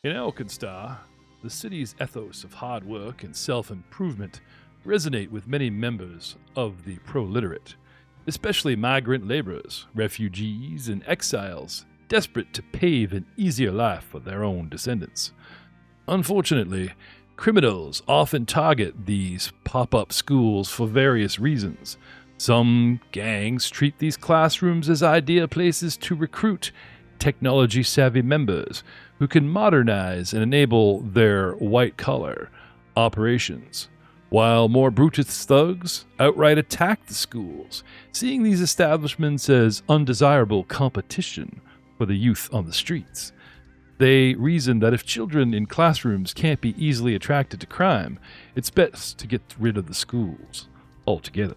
In AlkenStar, the city's ethos of hard work and self-improvement resonate with many members of the proliterate, especially migrant laborers, refugees, and exiles desperate to pave an easier life for their own descendants. Unfortunately, criminals often target these pop-up schools for various reasons. Some gangs treat these classrooms as ideal places to recruit technology-savvy members who can modernize and enable their white-collar operations, while more brutish thugs outright attack the schools, seeing these establishments as undesirable competition for the youth on the streets. They reason that if children in classrooms can't be easily attracted to crime, it's best to get rid of the schools altogether.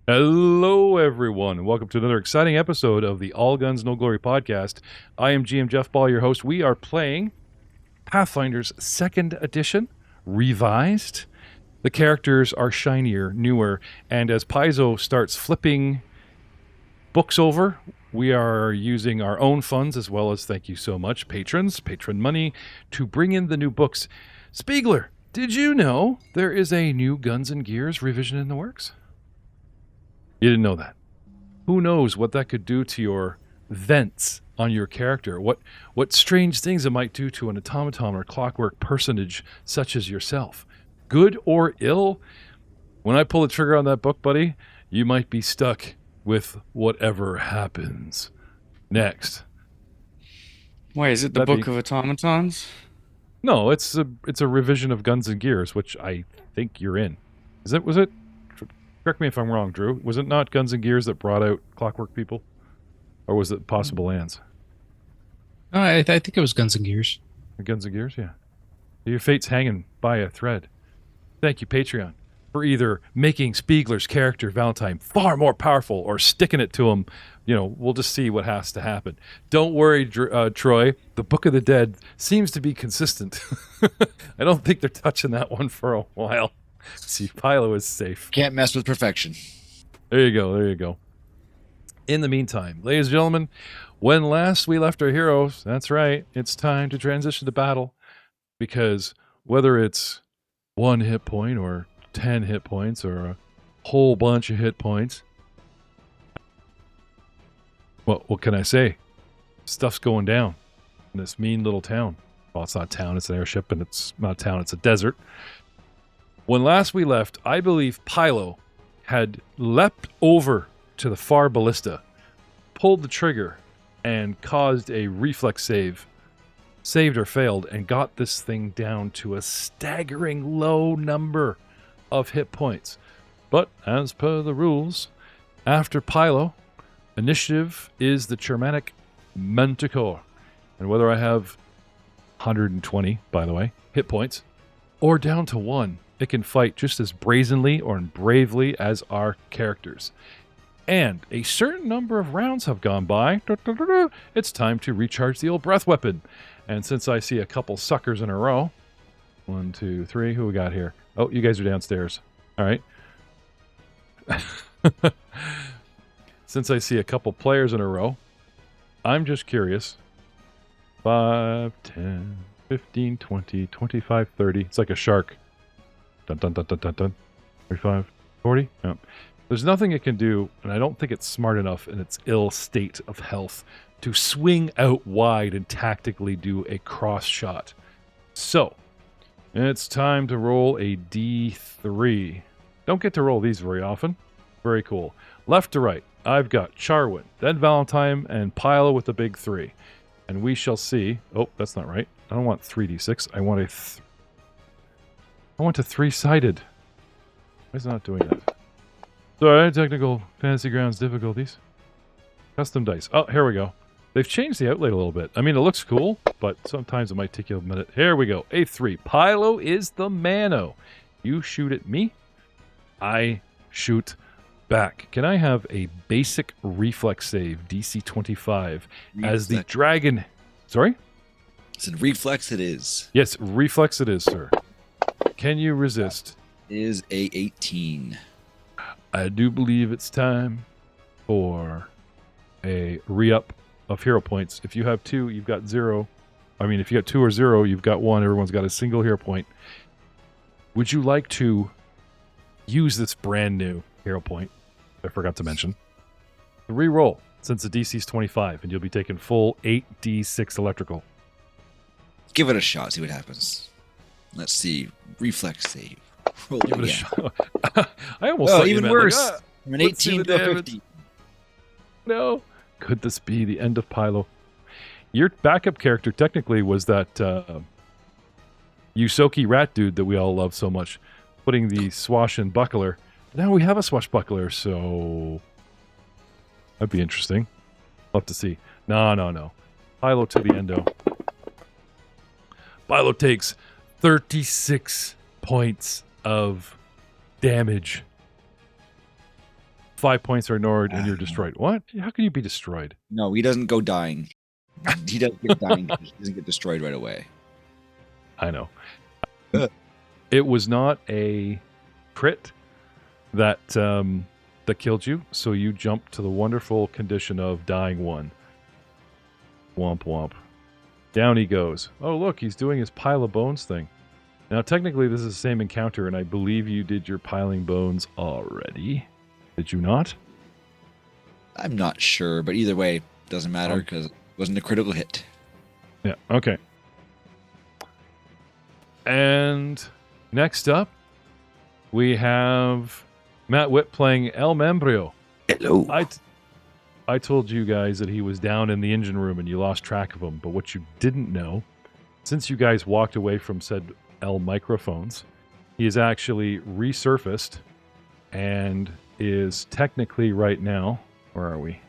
Hello, everyone, and welcome to another exciting episode of the All Guns, No Glory podcast. I am GM Jeff Ball, your host. We are playing Pathfinder's 2nd edition, revised. The characters are shinier, newer, and as Paizo starts flipping books over, we are using our own funds as well as, thank you so much, patron money, to bring in the new books. Speigler, did you know there is a new Guns and Gears revision in the works? You didn't know that. Who knows what that could do to your vents on your character? What strange things it might do to an automaton or clockwork personage such as yourself. Good or ill? When I pull the trigger on that book, buddy, you might be stuck with whatever happens next. Wait, is it the Book of Automatons? No, it's a revision of Guns and Gears, which I think you're in. Was it? Correct me if I'm wrong, Drew. Was it not Guns and Gears that brought out Clockwork People? Or was it Possible Lands? I think it was Guns and Gears. Guns and Gears, yeah. Your fate's hanging by a thread. Thank you, Patreon, for either making Speigler's character, Valentine, far more powerful or sticking it to him. You know, we'll just see what has to happen. Don't worry, Troy. The Book of the Dead seems to be consistent. I don't think they're touching that one for a while. See, Philo is safe. Can't mess with perfection. There you go. In the meantime, ladies and gentlemen, when last we left our heroes, that's right, it's time to transition to battle. Because whether it's 1 hit point or 10 hit points or a whole bunch of hit points, well, what can I say? Stuff's going down in this mean little town. Well, it's not a town, it's an airship, and it's not a town, it's a desert. When last we left, I believe Pilo had leapt over to the far ballista, pulled the trigger, and caused a reflex save. Saved or failed, and got this thing down to a staggering low number of hit points. But, as per the rules, after Pilo, initiative is the Germanic Manticore. And whether I have 120, by the way, hit points, or down to 1, it can fight just as brazenly or bravely as our characters. And a certain number of rounds have gone by. It's time to recharge the old breath weapon. And since I see a couple suckers in a row, 1, 2, 3, who we got here? Oh, you guys are downstairs. All right. Since I see a couple players in a row, I'm just curious. 5, 10, 15, 20, 25, 30. It's like a shark. Dun, dun, dun, dun, dun, dun. 35, 40? No. There's nothing it can do, and I don't think it's smart enough in its ill state of health to swing out wide and tactically do a cross shot. So, it's time to roll a D3. Don't get to roll these very often. Very cool. Left to right, I've got Charwin, then Valentine, and Pilo with the big 3. And we shall see. Oh, that's not right. I don't want 3d6. I want a 3-sided. Why is it not doing that? Sorry, technical Fantasy Grounds difficulties. Custom dice. Oh, here we go. They've changed the outlay a little bit. I mean, it looks cool, but sometimes it might take you a minute. Here we go. A3. Pylo is the mano. You shoot at me. I shoot back. Can I have a basic reflex save, DC 25, as the dragon... Sorry? It's a reflex it is. Yes, reflex it is, sir. Can you resist? It is a 18. I do believe it's time for a re-up of hero points. If you have 2, you've got 0. I mean, if you got 2 or 0, you've got 1. Everyone's got a single hero point. Would you like to use this brand new hero point? I forgot to mention. Re-roll, since the DC is 25, and you'll be taking full 8d6 electrical. Give it a shot, see what happens. Let's see. Reflex save. Roll Give it a again. shot. I almost thought even you meant worse. like, From an let's see 18 the to a damage. 50. No. Could this be the end of Pylo? Your backup character technically was that Yusoki rat dude that we all love so much, putting the swash and buckler. Now we have a swashbuckler, so that'd be interesting. We'll have to see. No. Pylo to the endo. Pylo takes 36 points of damage. 5 points are ignored, and you're destroyed. What? How can you be destroyed? No, he doesn't go dying. He doesn't get dying. He doesn't get destroyed right away. I know. It was not a crit that that killed you, so you jumped to the wonderful condition of dying 1. Womp womp. Down he goes. Oh, look, he's doing his pile of bones thing. Now, technically, this is the same encounter, and I believe you did your piling bones already. Did you not? I'm not sure, but either way, doesn't matter because it wasn't a critical hit. Yeah, okay. And next up, we have Matt Witt playing El Membrio. Hello. I told you guys that he was down in the engine room and you lost track of him, but what you didn't know, since you guys walked away from said L microphones, he is actually resurfaced and is technically right now, where are we?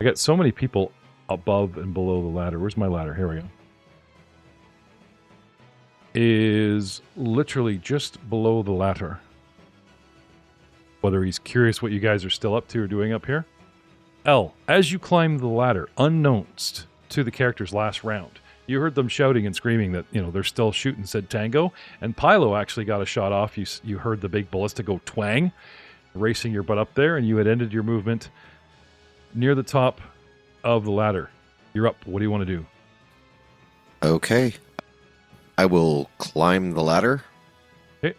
I got so many people above and below the ladder. Where's my ladder? Here we go. Is literally just below the ladder. Whether he's curious what you guys are still up to or doing up here. L, as you climb the ladder, unknownst to the character's last round, you heard them shouting and screaming that, they're still shooting said tango, and Pylo actually got a shot off. You heard the big ballista go twang, racing your butt up there, and you had ended your movement near the top of the ladder. You're up. What do you want to do? Okay. I will climb the ladder. Okay.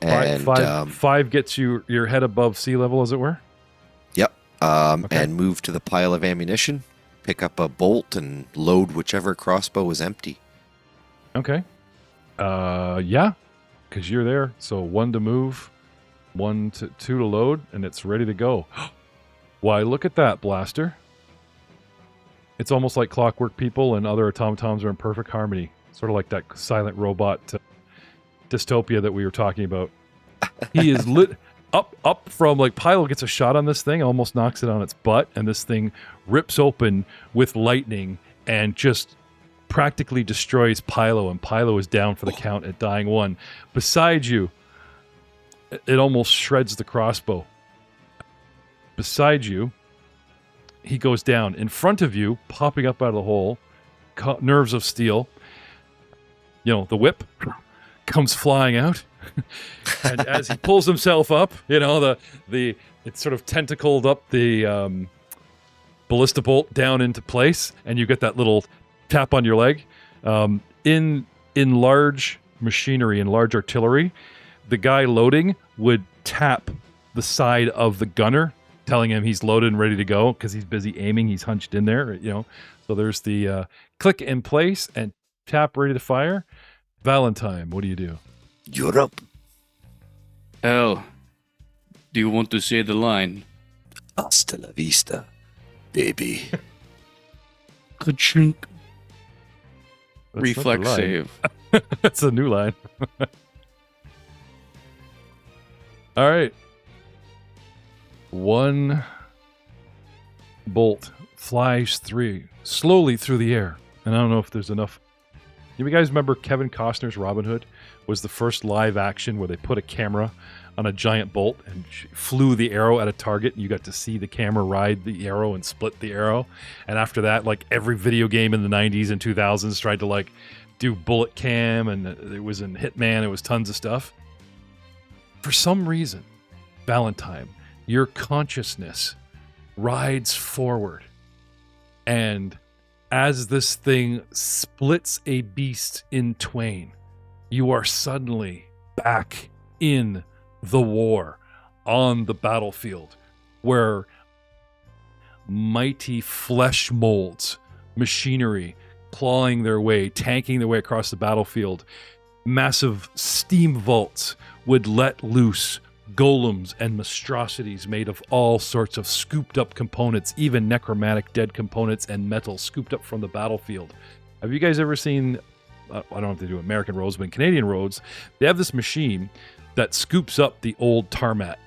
And five gets you your head above sea level, as it were? Yep. Okay. And move to the pile of ammunition, pick up a bolt, and load whichever crossbow is empty. Okay. Yeah, because you're there. So 1 to move, 2 to load, and it's ready to go. Why, look at that, blaster. It's almost like Clockwork People and other automatons are in perfect harmony. Sort of like that silent robot dystopia that we were talking about. He is lit up from, like, Pylo gets a shot on this thing, almost knocks it on its butt, and this thing rips open with lightning and just practically destroys Pylo, and Pylo is down for the count at dying 1. Beside you, it almost shreds the crossbow. Beside you, he goes down. In front of you, popping up out of the hole, nerves of steel, the whip comes flying out. And as he pulls himself up, it's sort of tentacled up the ballista bolt down into place, and you get that little tap on your leg. In large machinery and large artillery, the guy loading would tap the side of the gunner, telling him he's loaded and ready to go because he's busy aiming. He's hunched in there, So there's the click in place and tap ready to fire. Valentine, what do you do? You're up. Hell, do you want to say the line? Hasta la vista, baby. Ka-chink. That's not Reflex the line. save. That's a new line. All right. 1 bolt flies slowly through the air. And I don't know if there's enough. You guys remember Kevin Costner's Robin Hood was the first live action where they put a camera on a giant bolt and flew the arrow at a target. And you got to see the camera ride the arrow and split the arrow. And after that, like every video game in the 90s and 2000s tried to like do bullet cam, and it was in Hitman. It was tons of stuff. For some reason, Valentine, your consciousness rides forward, and as this thing splits a beast in twain, you are suddenly back in the war on the battlefield, where mighty flesh molds, machinery clawing their way, tanking their way across the battlefield, massive steam vaults would let loose golems and monstrosities made of all sorts of scooped up components, even necromantic dead components and metal scooped up from the battlefield. Have you guys ever seen, I don't know if they do American roads, but in Canadian roads, they have this machine that scoops up the old tarmac,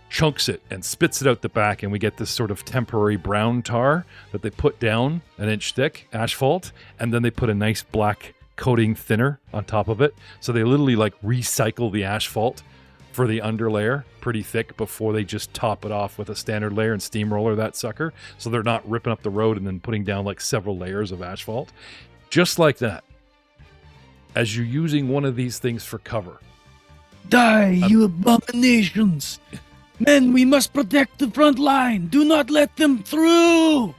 chunks it, and spits it out the back, and we get this sort of temporary brown tar that they put down an inch thick, asphalt, and then they put a nice black coating thinner on top of it. So they literally like recycle the asphalt for the underlayer pretty thick before they just top it off with a standard layer and steamroller that sucker, so they're not ripping up the road and then putting down like several layers of asphalt. Just like that, as you're using one of these things for cover. Die, you abominations! Men, we must protect the front line. Do not let them through!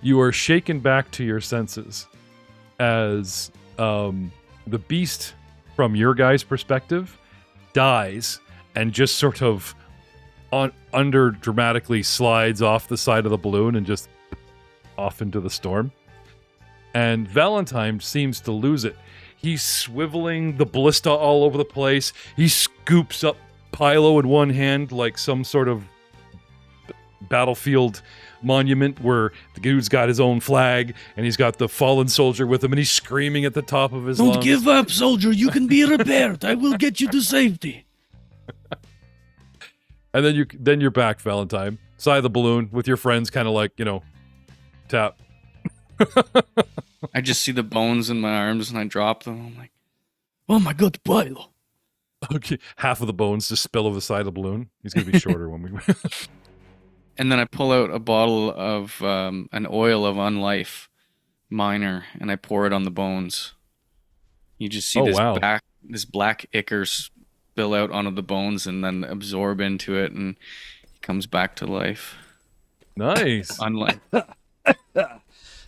You are shaken back to your senses as the beast, from your guys' perspective, dies and just sort of under dramatically slides off the side of the balloon and just off into the storm. And Valentine seems to lose it. He's swiveling the ballista all over the place. He scoops up Pilo in one hand like some sort of battlefield monument where the dude's got his own flag and he's got the fallen soldier with him and he's screaming at the top of his lungs. Don't give up, soldier. You can be repaired. I will get you to safety. And then you're back, Valentine, side of the balloon with your friends, kind of like, tap. I just see the bones in my arms and I drop them. I'm like, Oh my God, Pilo. Okay, half of the bones just spill over the side of the balloon. He's gonna be shorter when we. and then I pull out a bottle of an oil of unlife minor and I pour it on the bones. You just see this black ichor spill out onto the bones and then absorb into it, and he comes back to life. Nice. Unlife.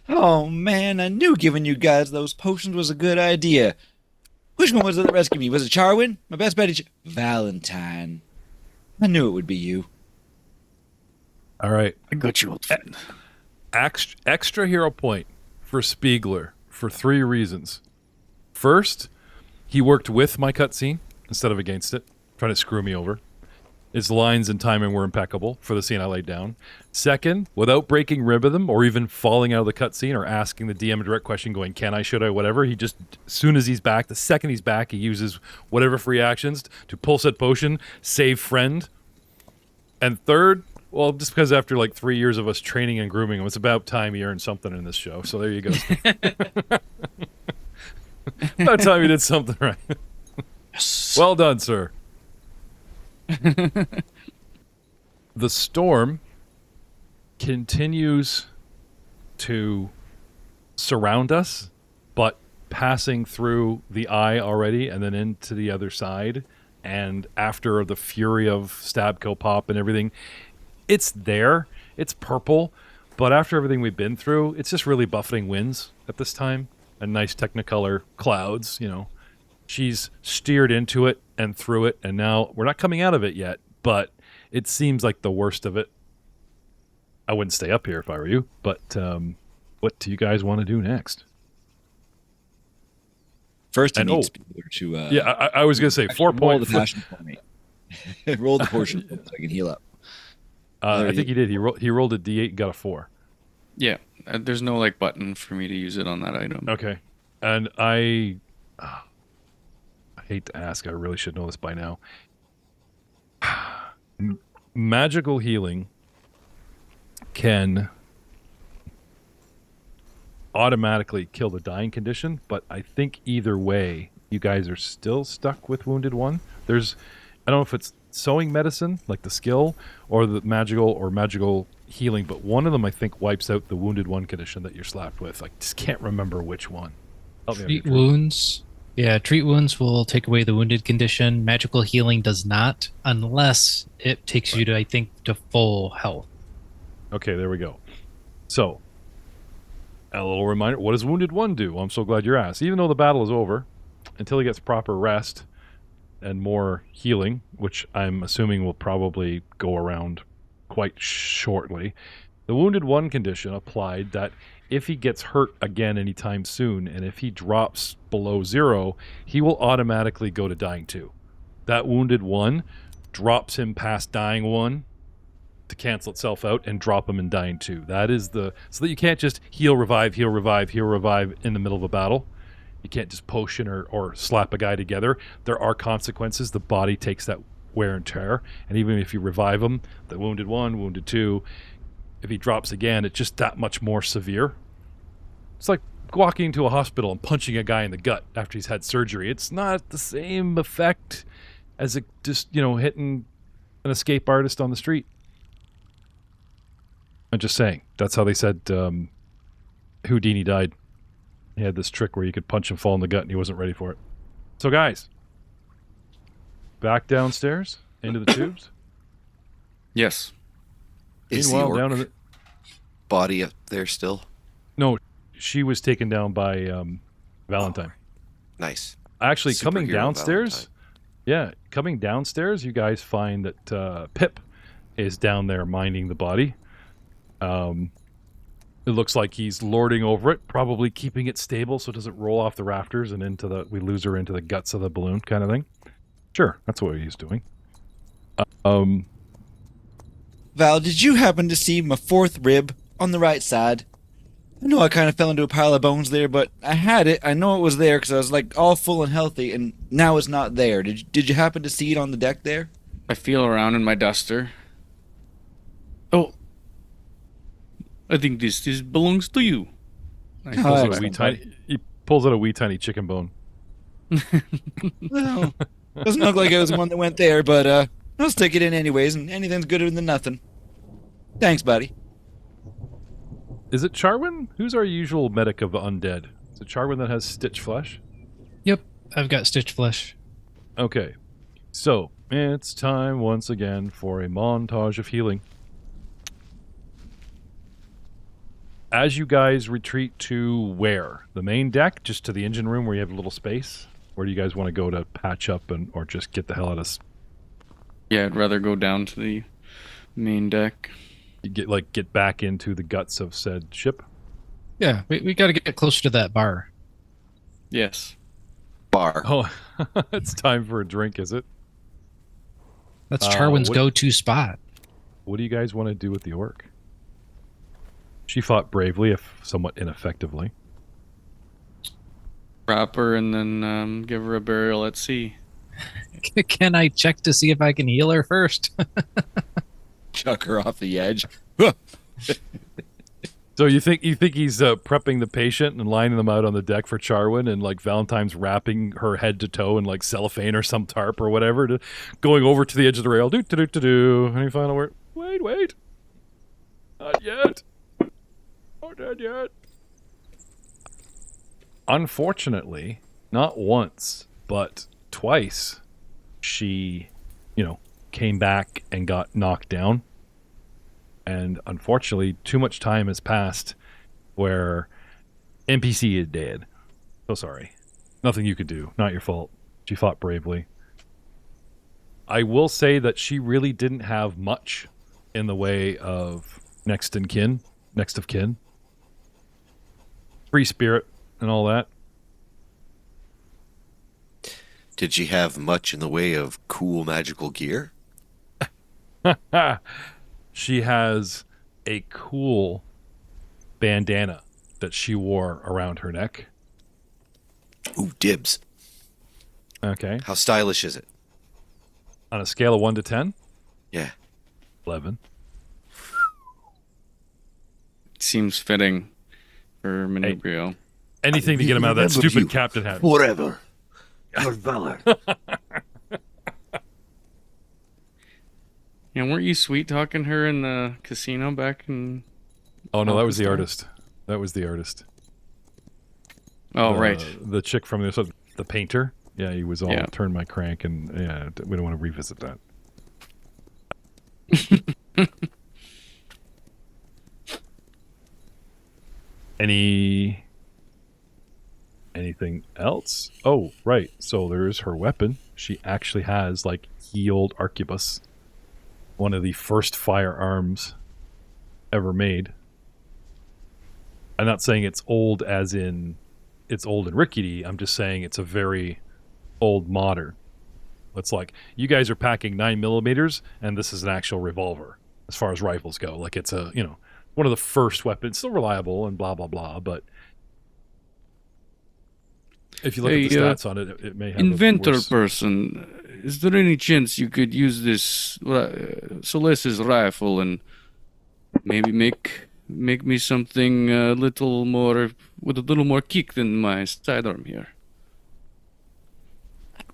Oh man, I knew giving you guys those potions was a good idea. Which one was it that rescued me? Was it Charwin? My best buddy, Valentine. I knew it would be you. All right. I got you, old friend. Extra hero point for Speigler for 3 reasons. First, he worked with my cutscene instead of against it, trying to screw me over. His lines and timing were impeccable for the scene I laid down. Second, without breaking rhythm or even falling out of the cutscene or asking the DM a direct question going, can I, should I, whatever, he just, as soon as he's back, the second he's back, he uses whatever free actions to pull said potion, save friend. And third, well, just because after like 3 years of us training and grooming him, it's about time he earned something in this show. So there you go. About time he did something right. Yes. Well done, sir. The storm continues to surround us, but passing through the eye already and then into the other side. And after the fury of Stabco Pop and everything, it's there. It's purple. But after everything we've been through, it's just really buffeting winds at this time. And nice Technicolor clouds, She's steered into it and through it, and now we're not coming out of it yet, but it seems like the worst of it. I wouldn't stay up here if I were you, but what do you guys want to do next? First, you need Speigler to... I was going to say 4 points. Roll the passion for me. Roll the portion so I can heal up. I think he did. He rolled a D8 and got a 4. Yeah, there's no button for me to use it on that item. Okay. And I hate to ask, I really should know this by now. Magical healing can automatically kill the dying condition, but I think either way, you guys are still stuck with Wounded One. I don't know if it's sewing medicine, like the skill, or the magical healing, but one of them I think wipes out the Wounded One condition that you're slapped with. I just can't remember which one. Treat wounds. Yeah, treat wounds will take away the wounded condition. Magical healing does not, unless it takes you to, I think, to full health. Okay, there we go. So, a little reminder, what does Wounded One do? Well, I'm so glad you asked. Even though the battle is over, until he gets proper rest and more healing, which I'm assuming will probably go around quite shortly, the Wounded One condition applied that if he gets hurt again anytime soon, and if he drops below 0, he will automatically go to Dying 2. That Wounded One drops him past Dying 1 to cancel itself out and drop him in Dying 2. That is so that you can't just heal, revive in the middle of a battle. You can't just potion or slap a guy together. There are consequences. The body takes that wear and tear, and even if you revive him, the Wounded One, Wounded 2, if he drops again, it's just that much more severe. It's like walking into a hospital and punching a guy in the gut after he's had surgery. It's not the same effect as it just, hitting an escape artist on the street. I'm just saying. That's how they said Houdini died. He had this trick where you could punch him, fall in the gut, and he wasn't ready for it. So, guys, back downstairs into the tubes. Yes. Is the orc body up there still? No, she was taken down by Valentine. Nice. Actually, coming Superhero downstairs, Valentine. coming downstairs, you guys find that Pip is down there minding the body. It looks like he's lording over it, probably keeping it stable so it doesn't roll off the rafters and we lose her into the guts of the balloon kind of thing. Sure, that's what he's doing. Val, did you happen to see my 4th rib on the right side? I know I kind of fell into a pile of bones there, but I had it. I know it was there because I was like all full and healthy, and now it's not there. Did you happen to see it on the deck there? I feel around in my duster. Oh, I think this belongs to you. He pulls out a wee tiny chicken bone. Well, doesn't look like it was one that went there, but I'll stick it in anyways, and anything's gooder than nothing. Thanks, buddy. Is it Charwin? Who's our usual medic of the undead? Is it Charwin that has stitch flesh? Yep, I've got stitch flesh. Okay, so it's time once again for a montage of healing. As you guys retreat to where? The main deck? Just to the engine room where you have a little space? Where do you guys want to go to patch up or just get the hell out of... Yeah, I'd rather go down to the main deck. You get back into the guts of said ship? Yeah, we got to get closer to that bar. Yes. Bar. Oh, it's time for a drink, is it? That's Charwin's go-to spot. What do you guys want to do with the orc? She fought bravely, if somewhat ineffectively. Wrap her and then give her a burial at sea. Can I check to see if I can heal her first? Chuck her off the edge. So you think he's prepping the patient and lining them out on the deck for Charwin, and like Valentine's wrapping her head to toe in like cellophane or some tarp or whatever, going over to the edge of the rail. Do. Any final word? Wait. Not yet. Not dead yet. Unfortunately, not once, but twice, she, came back and got knocked down. And unfortunately, too much time has passed where NPC is dead. So sorry. Nothing you could do. Not your fault. She fought bravely. I will say that she really didn't have much in the way of next of kin. Free spirit and all that. Did she have much in the way of cool magical gear? She has a cool bandana that she wore around her neck. Ooh, dibs. Okay. How stylish is it? On a scale of 1 to 10? Yeah. 11. seems fitting for Manubrio. Anything to get him out of that stupid captain hat. Forever. Your valor. Yeah, weren't you sweet talking her in the casino back in... Oh, no, that was the artist. That was the artist. Oh, right. The chick from the painter. Yeah, he was all turn my crank, and yeah, we don't want to revisit that. Anything else? Oh, right. So there's her weapon. She actually has like ye old arquebus, one of the first firearms ever made. I'm not saying it's old as in it's old and rickety. I'm just saying it's a very old modern. It's like you guys are packing 9mm, and this is an actual revolver as far as rifles go. Like it's a one of the first weapons, still reliable and blah blah blah, but if you look at the stats on it, it may have inventor a worse... person. Is there any chance you could use this Celeste's rifle and maybe make me something a little more with a little more kick than my sidearm here?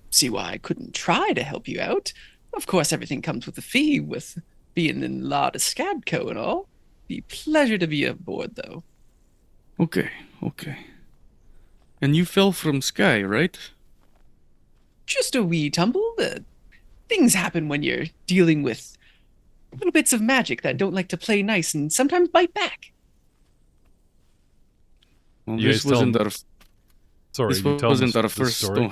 See why I couldn't try to help you out. Of course, everything comes with a fee, with being in La de Scadco and all. Be pleasure to be aboard, though. Okay. And you fell from sky, right? Just a wee tumble. Things happen when you're dealing with little bits of magic that don't like to play nice and sometimes bite back. Well, this wasn't our first storm.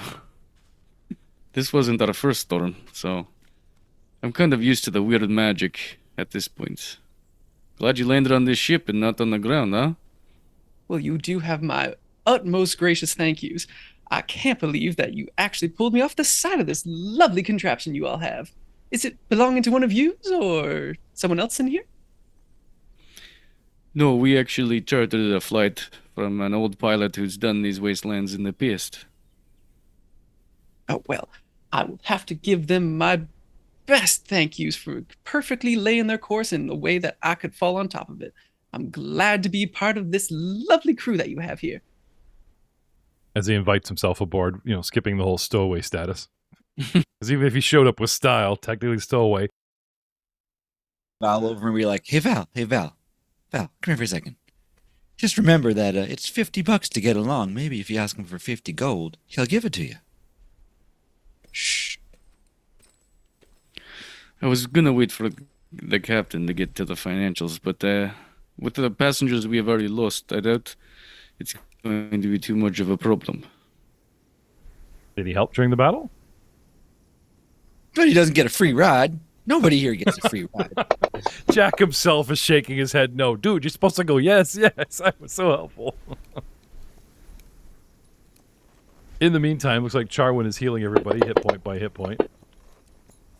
This wasn't our first storm, so I'm kind of used to the weird magic at this point. Glad you landed on this ship and not on the ground, huh? Well, you do have my utmost gracious thank yous. I can't believe that you actually pulled me off the side of this lovely contraption you all have. Is it belonging to one of yous or someone else in here? No, we actually chartered a flight from an old pilot who's done these wastelands in the past. Oh, well, I will have to give them my best thank yous for perfectly laying their course in the way that I could fall on top of it. I'm glad to be part of this lovely crew that you have here. As he invites himself aboard, skipping the whole stowaway status. Because even if he showed up with style, technically stowaway. Val over and be like, hey, Val, come here for a second. Just remember that it's $50 to get along. Maybe if you ask him for 50 gold, he'll give it to you. Shh. I was gonna wait for the captain to get to the financials, but with the passengers we have already lost, I doubt it's going to be too much of a problem. Did he help during the battle? But he doesn't get a free ride. Nobody here gets a free ride. Jack himself is shaking his head. No, dude, you're supposed to go, yes, I was so helpful. In the meantime, looks like Charwin is healing everybody hit point by hit point.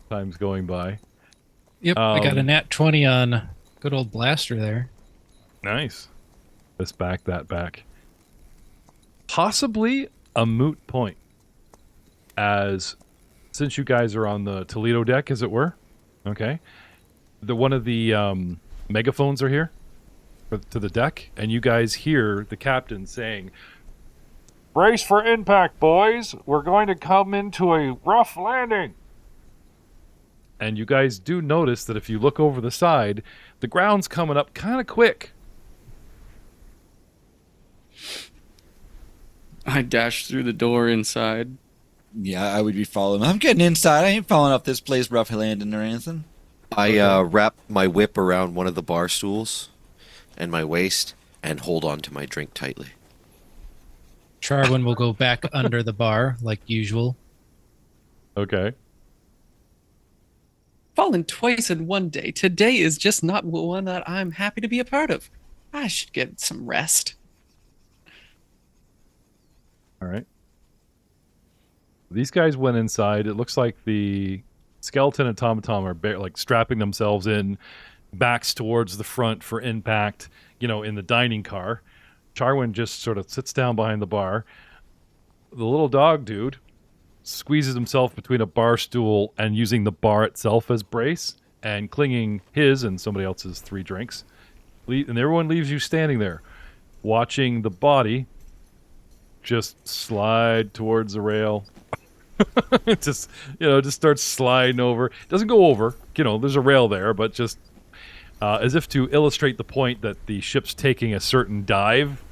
Time's going by. Yep, I got a nat 20 on good old Blaster there. Nice. This back, that back. Possibly a moot point. Since you guys are on the Toledo deck, as it were, okay, one of the megaphones are here to the deck, and you guys hear the captain saying, "Brace for impact, boys. We're going to come into a rough landing." And you guys do notice that if you look over the side, the ground's coming up kind of quick. I dashed through the door inside. Yeah, I would be following. I'm getting inside. I ain't falling off this place rough landing or anything. I wrap my whip around one of the bar stools and my waist and hold on to my drink tightly. Charwin will go back under the bar like usual. Okay. Fallen twice in one day. Today is just not one that I'm happy to be a part of. I should get some rest. All right. These guys went inside. It looks like the skeleton and Tomatom are like strapping themselves in, backs towards the front for impact, in the dining car. Charwin just sort of sits down behind the bar. The little dog dude squeezes himself between a bar stool and using the bar itself as brace and clinging his and somebody else's 3 drinks. And everyone leaves you standing there, watching the body just slide towards the rail. It just starts sliding over. It doesn't go over. There's a rail there, but just as if to illustrate the point that the ship's taking a certain dive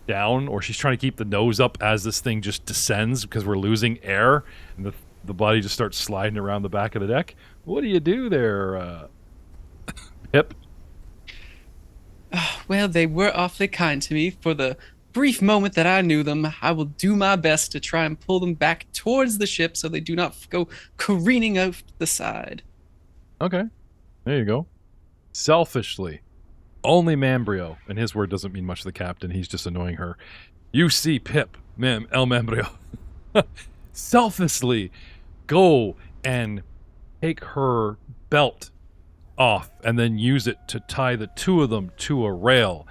down, or she's trying to keep the nose up as this thing just descends because we're losing air, and the body just starts sliding around the back of the deck. What do you do there, Pip? Well, they were awfully kind to me for the brief moment that I knew them. I will do my best to try and pull them back towards the ship so they do not go careening out the side. Okay. There you go. Selfishly, only Mambrio, and his word doesn't mean much to the captain. He's just annoying her. You see Pip, El Mambrio, selfishly go and take her belt off and then use it to tie the two of them to a rail,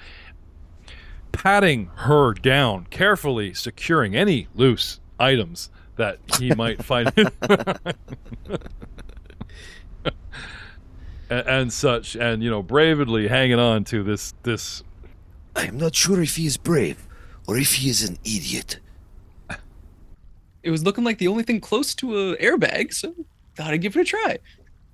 patting her down, carefully securing any loose items that he might find and such, and bravely hanging on to this I am not sure if he is brave or if he is an idiot. It was looking like the only thing close to an airbag, so thought I'd give it a try.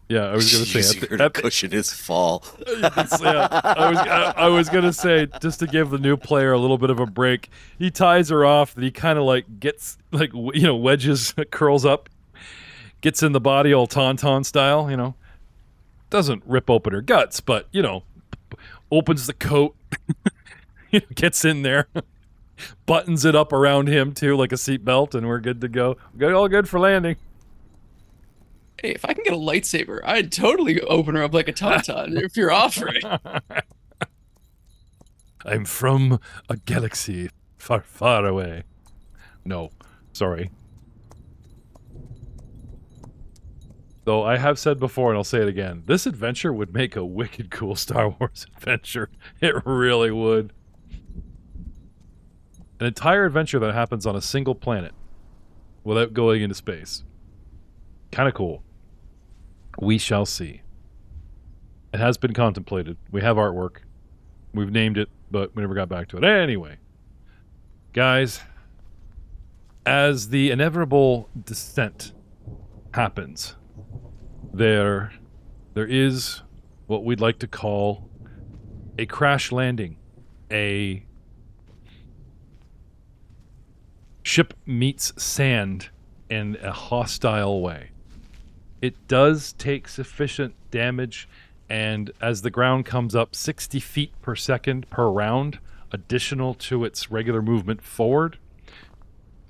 Yeah, I was going to say easier to cushion his fall. I was going to say, just to give the new player a little bit of a break, he ties her off, and he kind of gets wedges, curls up, gets in the body all tauntaun style, doesn't rip open her guts, but opens the coat, gets in there, buttons it up around him too like a seatbelt, and we're good to go. All good for landing. Hey, if I can get a lightsaber, I'd totally open her up like a tauntaun if you're offering. I'm from a galaxy far, far away. No, sorry. Though I have said before, and I'll say it again, this adventure would make a wicked cool Star Wars adventure. It really would. An entire adventure that happens on a single planet without going into space. Kind of cool. We shall see. It has been contemplated. We have artwork. We've named it, but we never got back to it. Anyway, guys, as the inevitable descent happens, there is what we'd like to call a crash landing. A ship meets sand in a hostile way. It does take sufficient damage, and as the ground comes up 60 feet per second per round, additional to its regular movement forward,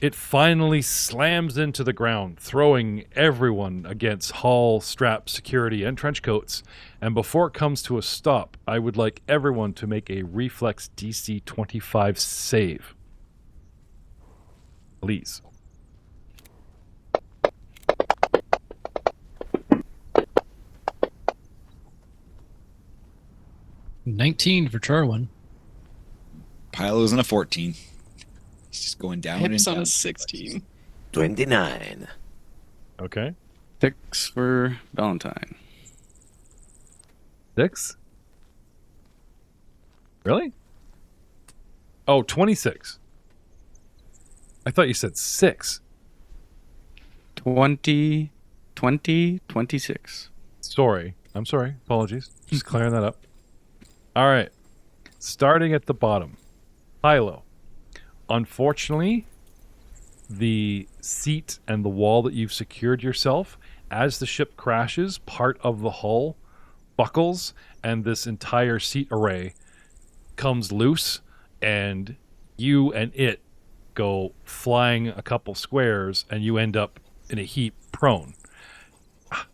it finally slams into the ground, throwing everyone against hull, strap, security, and trench coats. And before it comes to a stop, I would like everyone to make a reflex DC 25 save. Please. 19 for Charwin. Pilo's on a 14. He's just going down and Pip's down. on a 16. 29. Okay. 6 for Valentine. 6? Really? Oh, 26. I thought you said 6. 20, 26. Sorry. I'm sorry. Apologies. Just clearing that up. All right. Starting at the bottom. Hilo. Unfortunately, the seat and the wall that you've secured yourself, as the ship crashes, part of the hull buckles, and this entire seat array comes loose, and you and it go flying a couple squares, and you end up in a heap prone.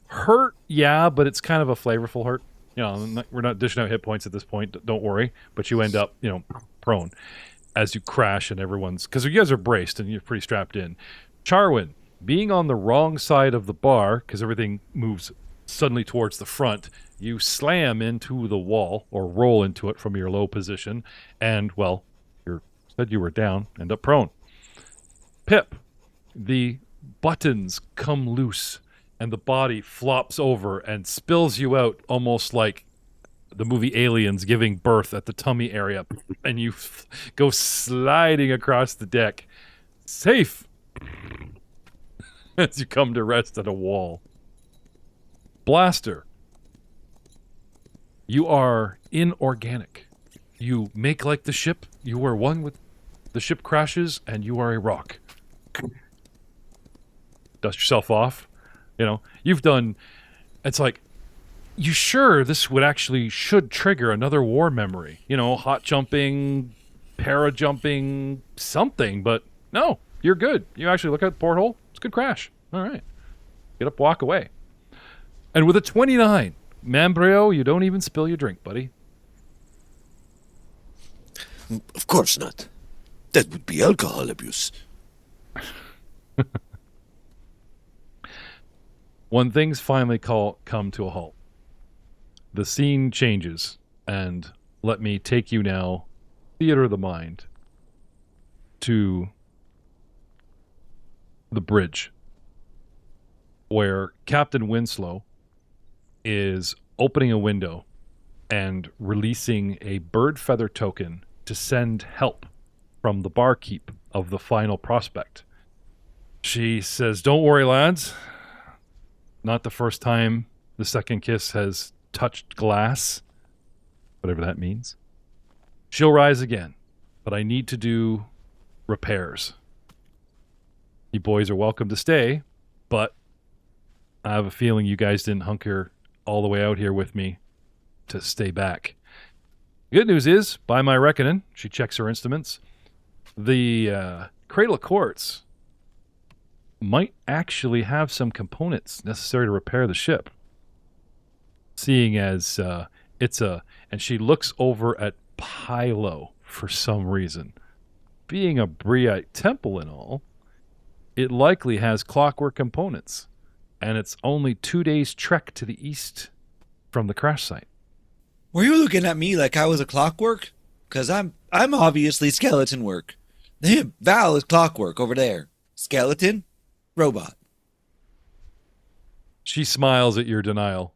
Hurt, yeah, but it's kind of a flavorful hurt. We're not dishing out hit points at this point, don't worry, but you end up, prone as you crash, and everyone's, because you guys are braced and you're pretty strapped in. Charwin, being on the wrong side of the bar, because everything moves suddenly towards the front, you slam into the wall, or roll into it from your low position, and, well, you said you were down, end up prone. Pip, the buttons come loose, and the body flops over and spills you out almost like the movie Aliens giving birth at the tummy area, and you go sliding across the deck, safe, as you come to rest at a wall. Blaster, you are inorganic. You make like the ship. You are one with the ship crashes, and you are a rock. Dust yourself off. You know, you've done... It's like, you sure this should trigger another war memory? You know, hot jumping, para jumping, something. But no, you're good. You actually look at the porthole. It's a good crash. All right. Get up, walk away. And with a 29, Mambreo, you don't even spill your drink, buddy. Of course not. That would be alcohol abuse. When things finally come to a halt, the scene changes, and let me take you now, theater of the mind, to the bridge, where Captain Winslow is opening a window and releasing a bird feather token to send help from the barkeep of the final prospect. She says, "Don't worry, lads. Not the first time the second kiss has touched glass," whatever that means. "She'll rise again, but I need to do repairs. You boys are welcome to stay, but I have a feeling you guys didn't hunker all the way out here with me to stay back." Good news is, by my reckoning, she checks her instruments, the Cradle of Quartz might actually have some components necessary to repair the ship. Seeing as and she looks over at Pylo for some reason. Being a Briite temple and all, it likely has clockwork components, and it's only 2 days trek to the east from the crash site. Were you looking at me like I was a clockwork? Because I'm obviously skeleton work. Val is clockwork over there. Skeleton, robot. She smiles at your denial.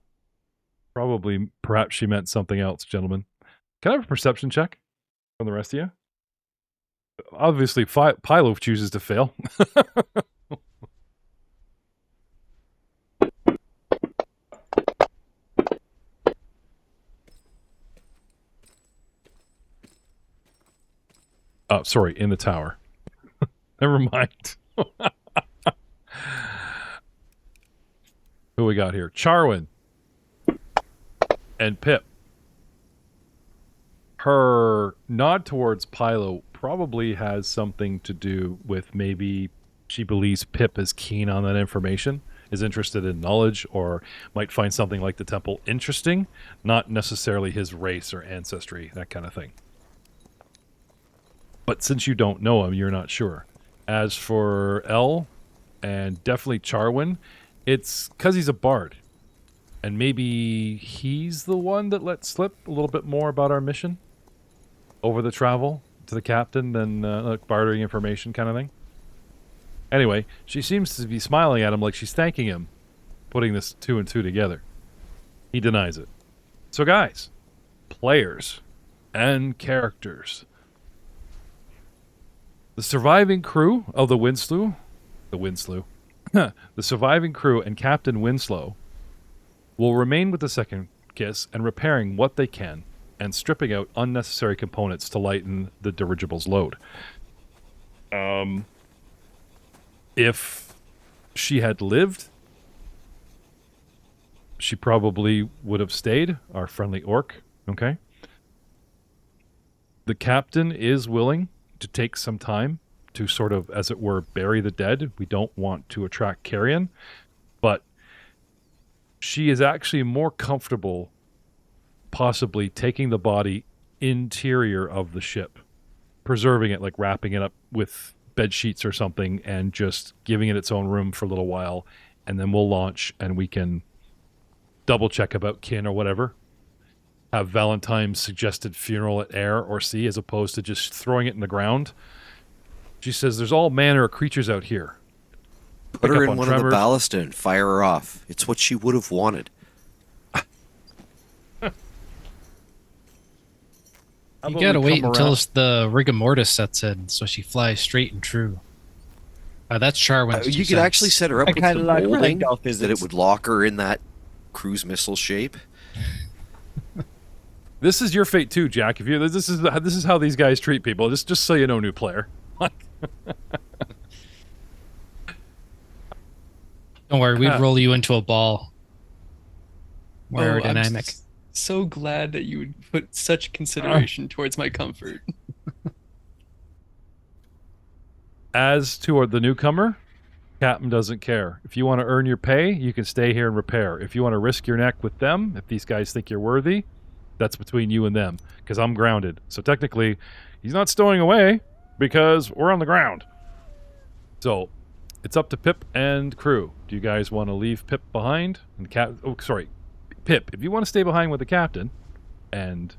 Perhaps she meant something else, gentlemen. Can I have a perception check from the rest of you? Obviously, Pylo chooses to fail. Oh, sorry, in the tower. Never mind. Who we got here? Charwin and Pip. Her nod towards Pylo probably has something to do with maybe she believes Pip is keen on that information, is interested in knowledge, or might find something like the temple interesting, not necessarily his race or ancestry, that kind of thing. But since you don't know him, you're not sure. As for Alll, and definitely Charwin, it's because he's a bard. And maybe he's the one that let slip a little bit more about our mission over the travel to the captain than bartering information kind of thing. Anyway, she seems to be smiling at him like she's thanking him, putting this 2 and 2 together. He denies it. So guys, players and characters. The surviving crew of the surviving crew and Captain Winslow will remain with the second kiss and repairing what they can and stripping out unnecessary components to lighten the dirigible's load. If she had lived, she probably would have stayed, our friendly orc, okay? The captain is willing to take some time to sort of, as it were, bury the dead. We don't want to attract carrion, but she is actually more comfortable possibly taking the body interior of the ship, preserving it, like wrapping it up with bed sheets or something, and just giving it its own room for a little while, and then we'll launch and we can double check about kin or whatever. Have Valentine's suggested funeral at air or sea as opposed to just throwing it in the ground. She says there's all manner of creatures out here. Put her in one of the ballista and fire her off. It's what she would have wanted. How You about gotta we wait come until around- the rigor mortis sets in, so she flies straight and true. That's Charwin's. You could actually set her up I with kinda the like molding ragdoll that physics. it would lock her in that cruise missile shape. This is your fate too, Jack. If you this is how these guys treat people. Just so you know, new player. Don't worry, we'd roll you into a ball. Oh, Aerodynamic. So glad that you would put such consideration towards my comfort. As to the newcomer, Captain doesn't care. If you want to earn your pay, you can stay here and repair. If you want to risk your neck with them, if these guys think you're worthy, that's between you and them, because I'm grounded. So technically, he's not stowing away because we're on the ground. So it's up to Pip and crew. Do you guys want to leave Pip behind? And Pip, if you want to stay behind with the captain and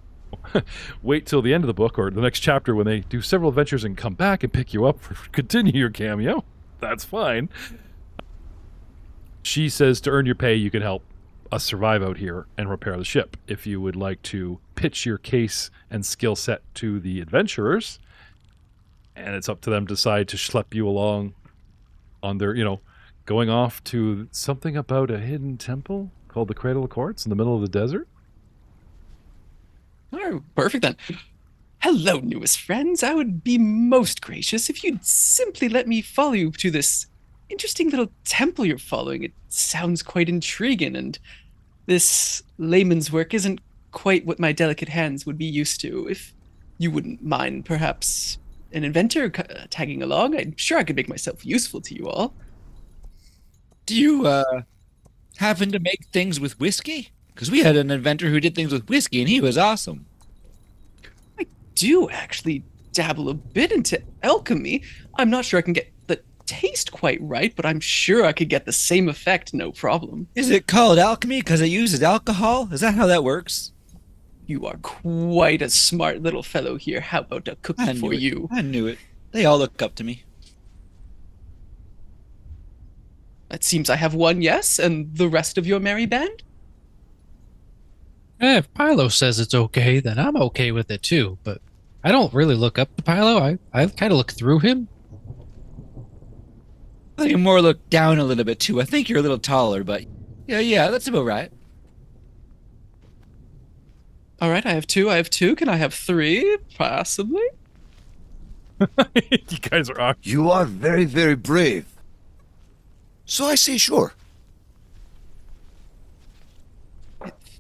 wait till the end of the book or the next chapter when they do several adventures and come back and pick you up for continue your cameo, that's fine. She says to earn your pay, you can help us survive out here and repair the ship. If you would like to pitch your case and skill set to the adventurers, and it's up to them to decide to schlep you along on their, going off to something about a hidden temple called the Cradle of Quartz in the middle of the desert. Oh, perfect then. Hello, newest friends. I would be most gracious if you'd simply let me follow you to this interesting little temple you're following. It sounds quite intriguing, and this layman's work isn't quite what my delicate hands would be used to. If you wouldn't mind, perhaps an inventor tagging along, I'm sure I could make myself useful to you all. Do you happen to make things with whiskey? Because we had an inventor who did things with whiskey, and he was awesome. I do actually dabble a bit into alchemy. I'm not sure I can get the taste quite right, but I'm sure I could get the same effect, no problem. Is it called alchemy because it uses alcohol? Is that how that works? You are quite a smart little fellow here. How about a cookie for you? I knew it. They all look up to me. It seems I have one yes, and the rest of your merry band? If Pilo says it's okay, then I'm okay with it too. But I don't really look up to Pilo. I kind of look through him. I think you more look down a little bit too. I think you're a little taller, but yeah, that's about right. All right, I have two. Can I have three? Possibly. You guys are awkward. You are very, very brave. So I say sure.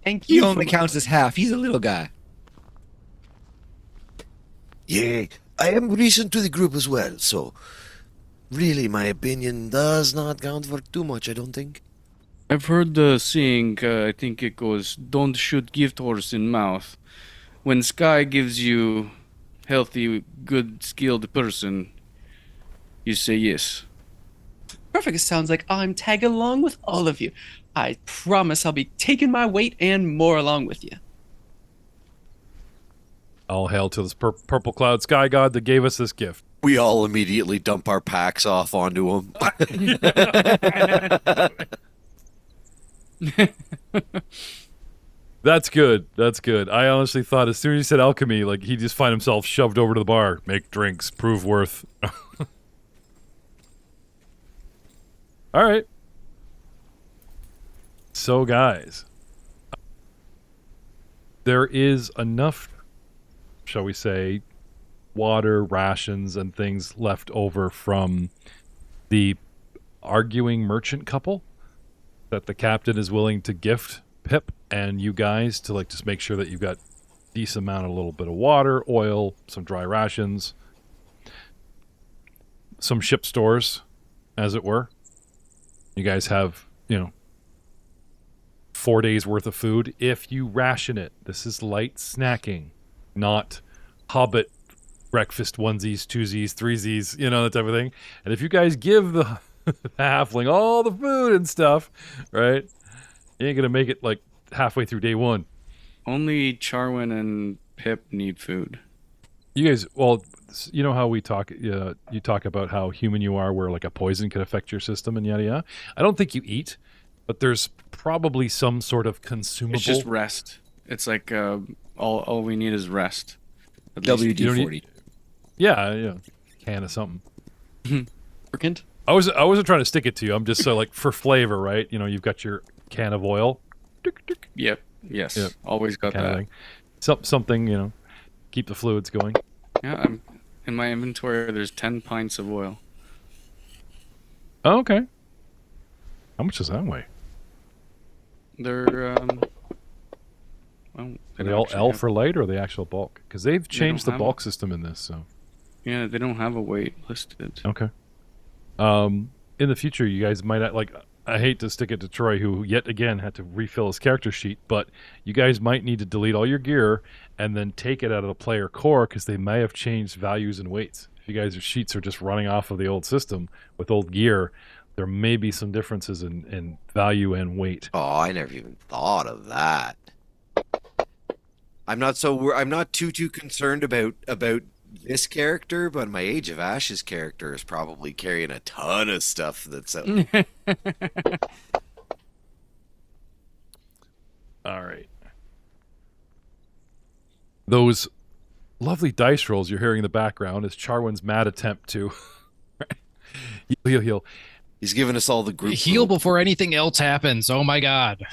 Thank He you. only counts as half. He's a little guy. Yeah, I am recent to the group as well, so really my opinion does not count for too much, I don't think. I've heard the saying, I think it goes, don't shoot gift horse in mouth. When Sky gives you healthy, good, skilled person, you say yes. Perfect. It sounds like I'm tagging along with all of you. I promise I'll be taking my weight and more along with you. All hail to this purple cloud sky god that gave us this gift. We all immediately dump our packs off onto him. That's good. That's good. I honestly thought as soon as he said alchemy, like he'd just find himself shoved over to the bar, make drinks, prove worth. All right. So, guys, there is enough, shall we say, water, rations, and things left over from the arguing merchant couple that the captain is willing to gift Pip and you guys to just make sure that you've got decent amount of a little bit of water, oil, some dry rations, some ship stores, as it were. You guys have, 4 days worth of food if you ration it. This is light snacking, not Hobbit breakfast onesies, twosies, threesies, that type of thing. And if you guys give the halfling all the food and stuff, right, you ain't gonna make it halfway through day one. Only Charwin and Pip need food. You guys, well, you know how we talk, you talk about how human you are, where a poison could affect your system and yada yada. I don't think you eat, but there's probably some sort of consumable. It's just rest. It's like all we need is rest. At least. WD-40. Yeah, can of something. Lubricant? I wasn't trying to stick it to you. I'm just so like for flavor, right? You've got your can of oil. Yep. Yes. Yep. Always got Kind of that. thing. Something, keep the fluids going. Yeah, in my inventory, there's 10 pints of oil. Oh, okay. How much does that weigh? They're, well, Are they all L for light or the actual bulk? Because they've changed the have bulk system in this, so. Yeah, they don't have a weight listed. Okay. In the future, you guys might I hate to stick it to Troy, who yet again had to refill his character sheet, but you guys might need to delete all your gear and then take it out of the player core because they may have changed values and weights. If you guys' sheets are just running off of the old system with old gear, there may be some differences in value and weight. Oh, I never even thought of that. I'm not too concerned about this character, but my Age of Ashes character is probably carrying a ton of stuff that's out. All right. Those lovely dice rolls you're hearing in the background is Charwin's mad attempt to heal. He's giving us all the group Heal hope. before anything else happens. Oh my god.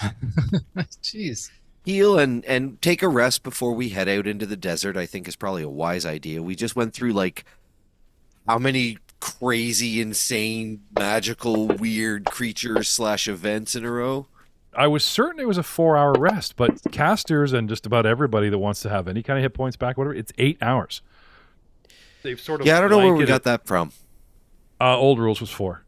Jeez. Heal and take a rest before we head out into the desert, I think is probably a wise idea. We just went through how many crazy, insane, magical, weird creatures / events in a row? I was certain it was a 4-hour rest, but casters and just about everybody that wants to have any kind of hit points back, whatever, it's 8 hours. They've sort of I don't know where we got that from. Old rules was 4.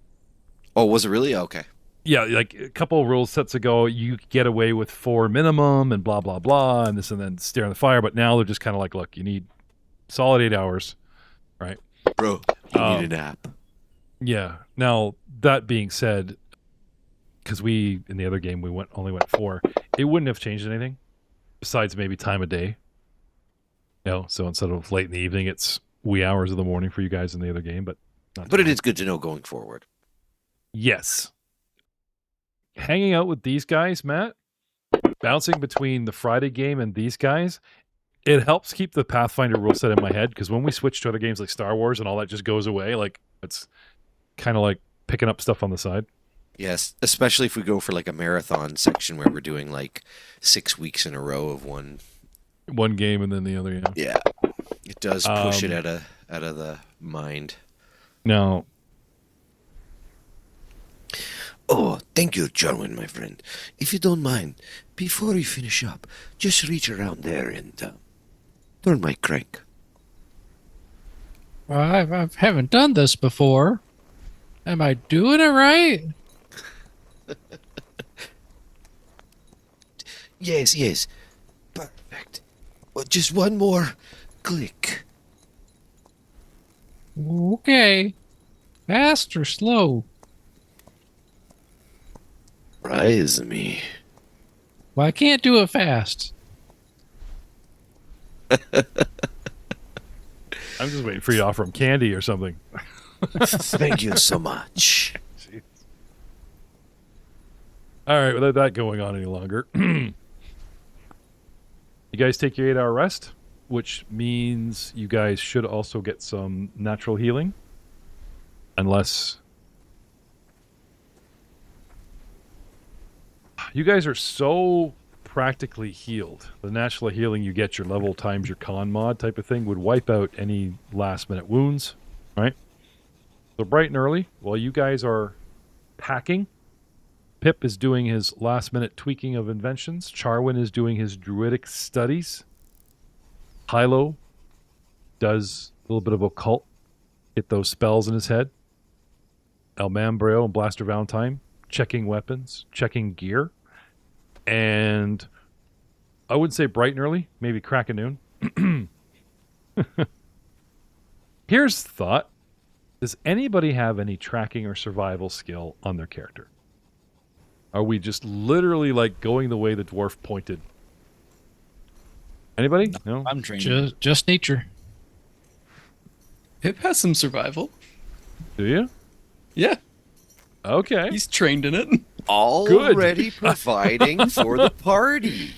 Oh, was it really? Okay. Yeah, like a couple of rule sets ago, you could get away with 4 minimum and blah, blah, blah, and this and then stare in the fire. But now they're just kind of like, look, you need solid 8 hours, right? Bro, you need a nap. Yeah. Now, that being said, because in the other game, we only went 4, it wouldn't have changed anything besides maybe time of day. So instead of late in the evening, it's wee hours of the morning for you guys in the other game. But it is good to know going forward. Yes. Hanging out with these guys, Matt, bouncing between the Friday game and these guys, it helps keep the Pathfinder rule set in my head, because when we switch to other games like Star Wars and all that just goes away, it's kind of like picking up stuff on the side. Yes, especially if we go for a marathon section where we're doing 6 weeks in a row of one game and then the other. Yeah, it does push it out of the mind. Now, oh, thank you, Jarwin, my friend. If you don't mind, before you finish up, just reach around there and turn my crank. Well, I haven't done this before. Am I doing it right? Yes. Perfect. Well, just one more click. Okay. Fast or slow? Rise me. Well, I can't do it fast. I'm just waiting for you to offer him candy or something. Thank you so much. Jeez. All right, without that going on any longer, you guys take your 8-hour rest, which means you guys should also get some natural healing, unless you guys are so practically healed. The natural healing you get, your level times your con mod type of thing, would wipe out any last-minute wounds, right? So bright and early, while you guys are packing, Pip is doing his last-minute tweaking of inventions. Charwin is doing his druidic studies. Hilo does a little bit of occult, get those spells in his head. El Mambreo and Blaster Valentine checking weapons, checking gear. And I wouldn't say bright and early, maybe crack of noon. Here's the thought. Does anybody have any tracking or survival skill on their character? Are we just literally going the way the dwarf pointed? Anybody? No? I'm trained. Just nature. Pip has some survival. Do you? Yeah, Okay. he's trained in it. Already providing for the party.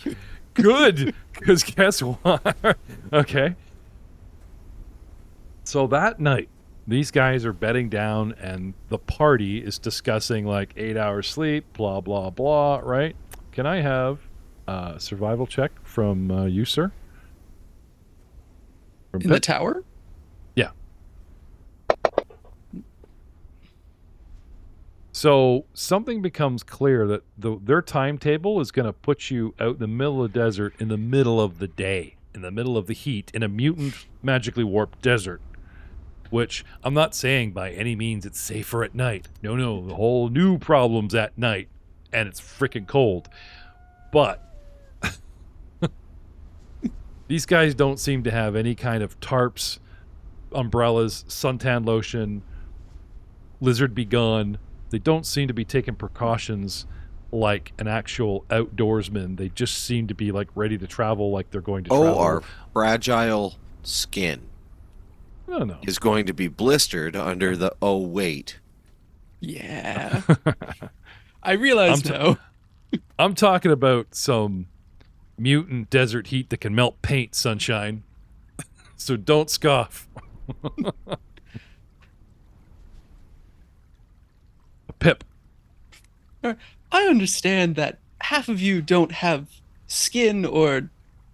Good. Because guess what? Okay. So that night, these guys are bedding down, and the party is discussing like 8 hours sleep, blah, blah, blah, right? Can I have a survival check from you, sir? From In Pip? the tower? Yeah. So something becomes clear that their timetable is going to put you out in the middle of the desert in the middle of the day, in the middle of the heat, in a mutant, magically warped desert. Which I'm not saying by any means it's safer at night. No, the whole new problem's at night, and it's freaking cold. But these guys don't seem to have any kind of tarps, umbrellas, suntan lotion, lizard be gone. They don't seem to be taking precautions like an actual outdoorsman. They just seem to be like ready to travel like they're going to travel. Our fragile skin No. is going to be blistered under the weight. Yeah. I realize now. I'm talking about some mutant desert heat that can melt paint, sunshine. So don't scoff. Pip. I understand that half of you don't have skin or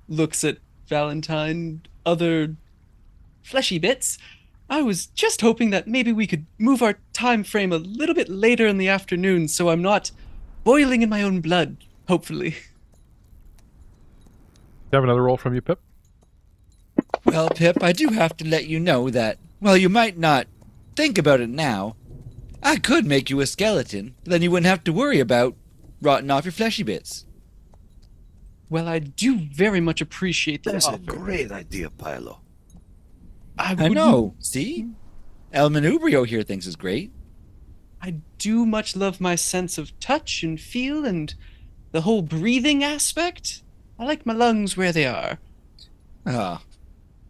looks at Valentine, other fleshy bits. I was just hoping that maybe we could move our time frame a little bit later in the afternoon so I'm not boiling in my own blood, hopefully. Do you have another roll from you, Pip? Well, Pip, I do have to let you know that, while you might not think about it now, I could make you a skeleton. Then you wouldn't have to worry about rotting off your fleshy bits. Well, I do very much appreciate the That's a offer. great idea, Pilo. I know. See? El Manubrio here thinks it's great. I do much love my sense of touch and feel and the whole breathing aspect. I like my lungs where they are. Ah.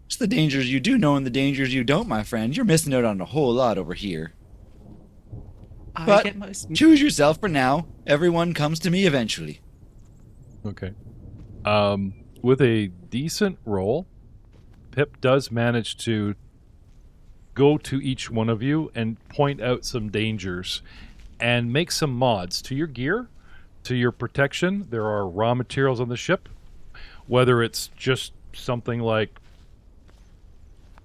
It's the dangers you do know and the dangers you don't, my friend. You're missing out on a whole lot over here. But choose yourself for now. Everyone comes to me eventually. Okay. With a decent roll, Pip does manage to go to each one of you and point out some dangers and make some mods to your gear, to your protection. There are raw materials on the ship, whether it's just something like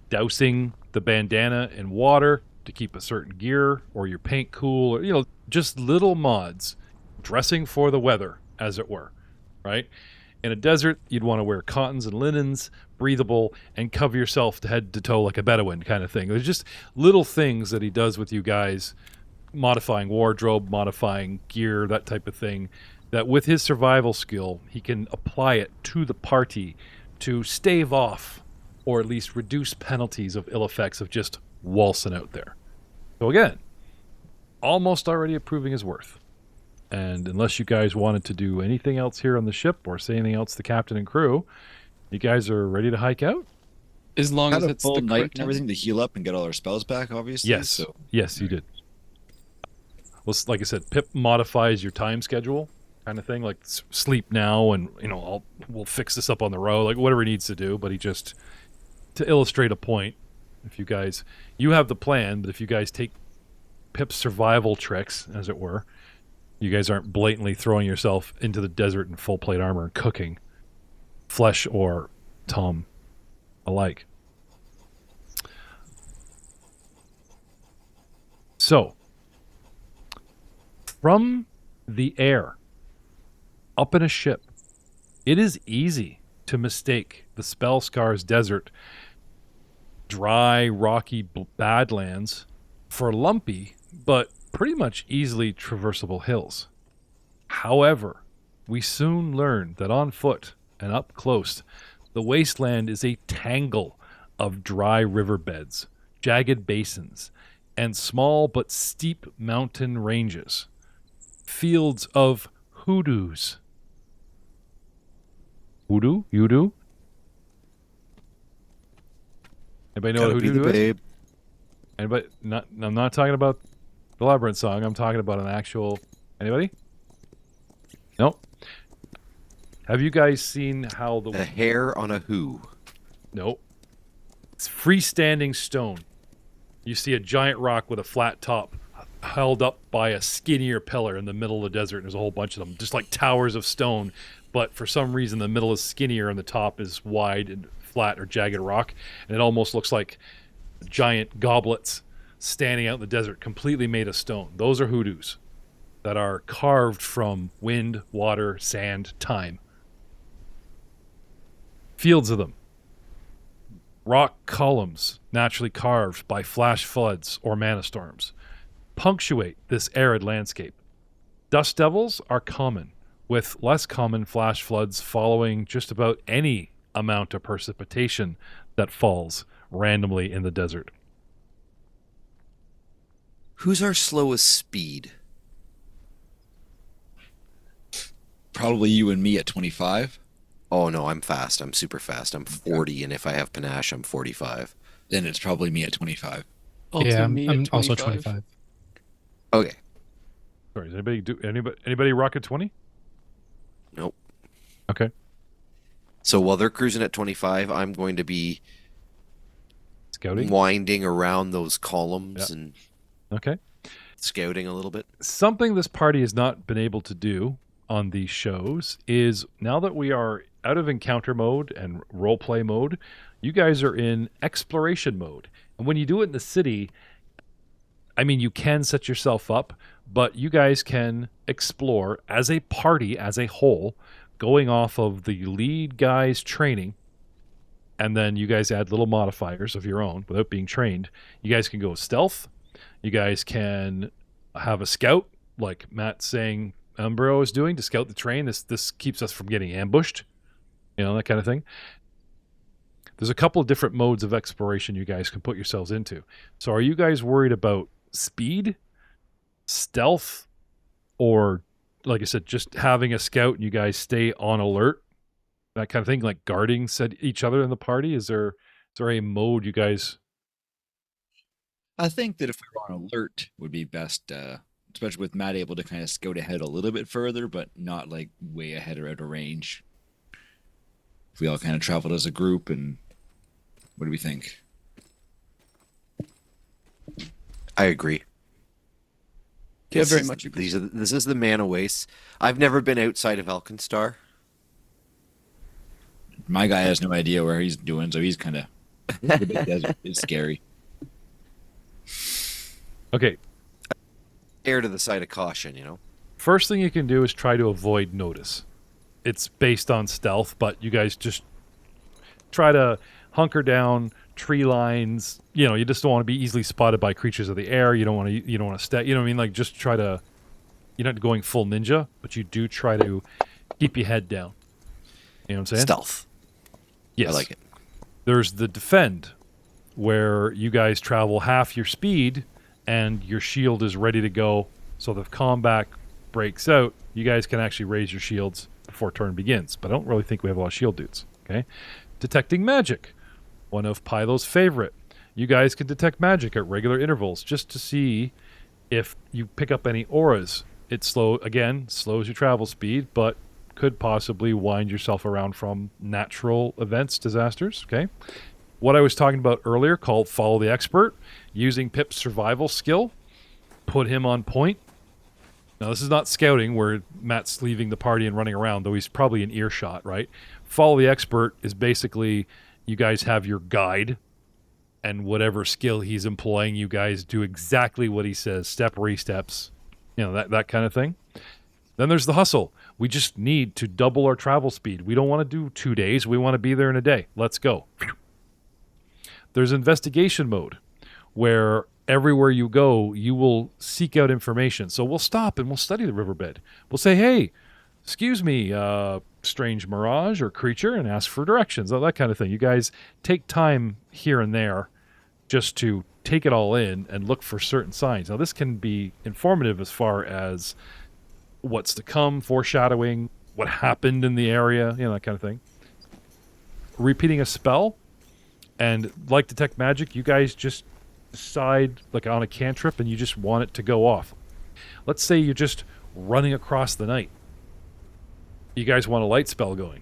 dousing the bandana in water to keep a certain gear, or your paint cool, or just little mods, dressing for the weather, as it were, right? In a desert, you'd want to wear cottons and linens, breathable, and cover yourself to head to toe like a Bedouin kind of thing. There's just little things that he does with you guys, modifying wardrobe, modifying gear, that type of thing, that with his survival skill, he can apply it to the party to stave off, or at least reduce penalties of ill effects of just waltzing out there. So again, almost already approving his worth. And unless you guys wanted to do anything else here on the ship or say anything else to captain and crew, you guys are ready to hike out? As long as Had a it's full the night correct and everything to heal up and get all our spells back, obviously. Yes. So. Yes, you did. Well, like I said, Pip modifies your time schedule kind of thing, like sleep now and, we'll fix this up on the road, like whatever he needs to do. But he just, to illustrate a point, if you guys, you have the plan, but if you guys take Pip's survival tricks, as it were, you guys aren't blatantly throwing yourself into the desert in full plate armor and cooking flesh or Tom alike. So, from the air, up in a ship, it is easy to mistake the Spellscar's desert, dry, rocky badlands, for lumpy, but pretty much easily traversable hills. However, we soon learn that on foot and up close, the wasteland is a tangle of dry riverbeds, jagged basins, and small but steep mountain ranges. Fields of hoodoos. Hoodoo? You do? Anybody know what a hoodoo is? Anybody? I'm not talking about the Labyrinth song. I'm talking about an actual... Anybody? No? Have you guys seen how The hair on a who? Nope. It's freestanding stone. You see a giant rock with a flat top held up by a skinnier pillar in the middle of the desert. And there's a whole bunch of them, just like towers of stone. But for some reason, the middle is skinnier and the top is wide and flat or jagged rock. And it almost looks like giant goblets standing out in the desert, completely made of stone. Those are hoodoos that are carved from wind, water, sand, time. Fields of them. Rock columns naturally carved by flash floods or mana storms punctuate this arid landscape. Dust devils are common, with less common flash floods following just about any amount of precipitation that falls randomly in the desert. Who's our slowest speed? Probably you and me at 25. Oh, no, I'm fast. I'm super fast. I'm 40, and if I have panache, I'm 45. Then it's probably me at 25. Yeah, me I'm at also 25. 25. Okay. Sorry, does anybody rock at 20? Nope. Okay. So while they're cruising at 25, I'm going to be Scouting? winding around those columns Yeah. and Okay. scouting a little bit. Something this party has not been able to do on these shows is, now that we are out of encounter mode and roleplay mode, you guys are in exploration mode. And when you do it in the city, I mean, you can set yourself up, but you guys can explore as a party, as a whole, going off of the lead guy's training. And then you guys add little modifiers of your own without being trained. You guys can go stealth. You guys can have a scout, like Matt's saying Umbro is doing, to scout the train. This keeps us from getting ambushed, that kind of thing. There's a couple of different modes of exploration you guys can put yourselves into. So are you guys worried about speed, stealth, or, like I said, just having a scout and you guys stay on alert? That kind of thing, like guarding each other in the party? Is there a mode you guys... I think that if we were on alert would be best, especially with Matt able to kind of scout ahead a little bit further, but not like way ahead or out of range. If we all kind of traveled as a group, and what do we think? I agree. Yeah, very much agree. This is the mana waste. I've never been outside of AlkenStar. My guy has no idea where he's doing, so he's kind of it's scary. Okay. Err to the side of caution, First thing you can do is try to avoid notice. It's based on stealth, but you guys just try to hunker down, tree lines. You just don't want to be easily spotted by creatures of the air. You don't want to stay. You know what I mean? Like, just try to. You're not going full ninja, but you do try to keep your head down. You know what I'm saying? Stealth. Yes. I like it. There's the defend, where you guys travel half your speed and your shield is ready to go. So if combat breaks out, you guys can actually raise your shields before turn begins. But I don't really think we have a lot of shield dudes. Okay. Detecting magic. One of Pylo's favorite. You guys can detect magic at regular intervals just to see if you pick up any auras. It slows your travel speed, but could possibly wind yourself around from natural events, disasters. Okay. What I was talking about earlier, called Follow the Expert, using Pip's survival skill, put him on point. Now, this is not scouting where Matt's leaving the party and running around, though he's probably in earshot, right? Follow the Expert is basically, you guys have your guide, and whatever skill he's employing, you guys do exactly what he says, step, re-steps, that kind of thing. Then there's the hustle. We just need to double our travel speed. We don't want to do 2 days. We want to be there in a day. Let's go. There's investigation mode, where everywhere you go, you will seek out information. So we'll stop and we'll study the riverbed. We'll say, hey, excuse me, strange mirage or creature, and ask for directions, that kind of thing. You guys take time here and there just to take it all in and look for certain signs. Now, this can be informative as far as what's to come, foreshadowing, what happened in the area, that kind of thing. Repeating a spell. And like Detect Magic, you guys just decide, like on a cantrip, and you just want it to go off. Let's say you're just running across the night. You guys want a light spell going.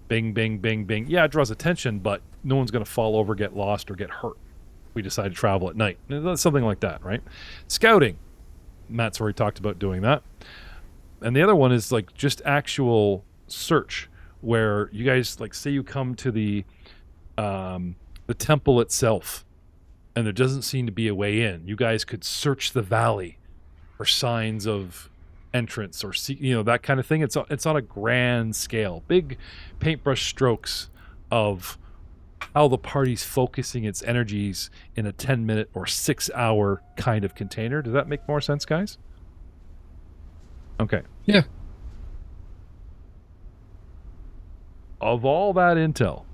Bing, bing, bing, bing. Yeah, it draws attention, but no one's going to fall over, get lost, or get hurt. We decide to travel at night. Something like that, right? Scouting. Matt's already talked about doing that. And the other one is like just actual search, where you guys, like, say you come to the temple itself and there doesn't seem to be a way in. You guys could search the valley for signs of entrance or that kind of thing. It's on a grand scale, big paintbrush strokes of how the party's focusing its energies in a 10-minute or 6-hour kind of container. Does that make more sense, guys? Okay. Yeah. Of all that intel,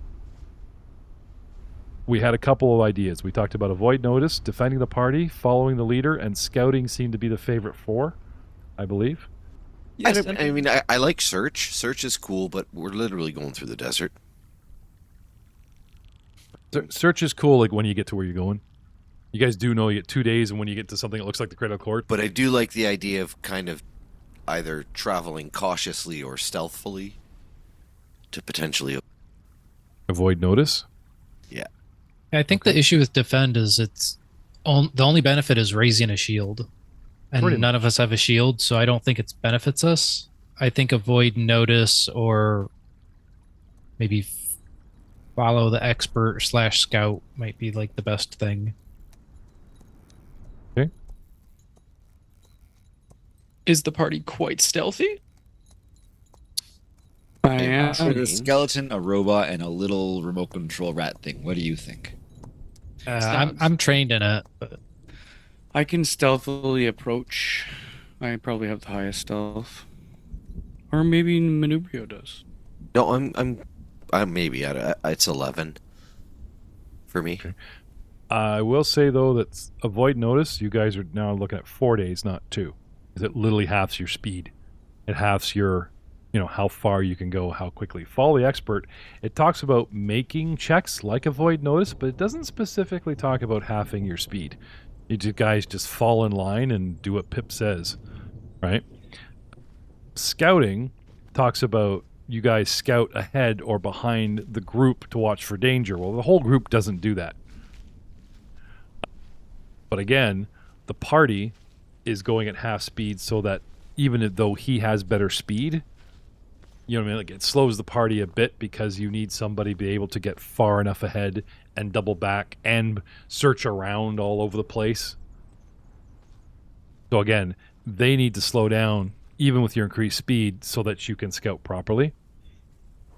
we had a couple of ideas. We talked about avoid notice, defending the party, following the leader, and scouting seemed to be the favorite 4, I believe. Yes, I like search. Search is cool, but we're literally going through the desert. Search is cool, like when you get to where you're going. You guys do know you get 2 days, and when you get to something that looks like the Cradle Court. But I do like the idea of kind of either traveling cautiously or stealthily to potentially avoid notice. Yeah. I think the issue with defend is the only benefit is raising a shield, and none of us have a shield, so I don't think it benefits us. I think avoid notice or maybe follow the expert / scout might be like the best thing. Okay. Is the party quite stealthy? I am. A skeleton, a robot, and a little remote control rat thing. What do you think? I'm trained in it, but I can stealthily approach. I probably have the highest stealth, or maybe Manubrio does. No, I'm maybe at it's 11 for me. Okay. I will say though that avoid notice. You guys are now looking at 4 days, not 2. Because it literally halves your speed. It halves your, how far you can go, how quickly. Follow the expert. It talks about making checks like avoid notice, but it doesn't specifically talk about halving your speed. You guys just fall in line and do what Pip says, right? Scouting talks about you guys scout ahead or behind the group to watch for danger. Well, the whole group doesn't do that. But again, the party is going at half speed so that even though he has better speed, you know what I mean? Like, it slows the party a bit because you need somebody to be able to get far enough ahead and double back and search around all over the place. So again, they need to slow down even with your increased speed so that you can scout properly.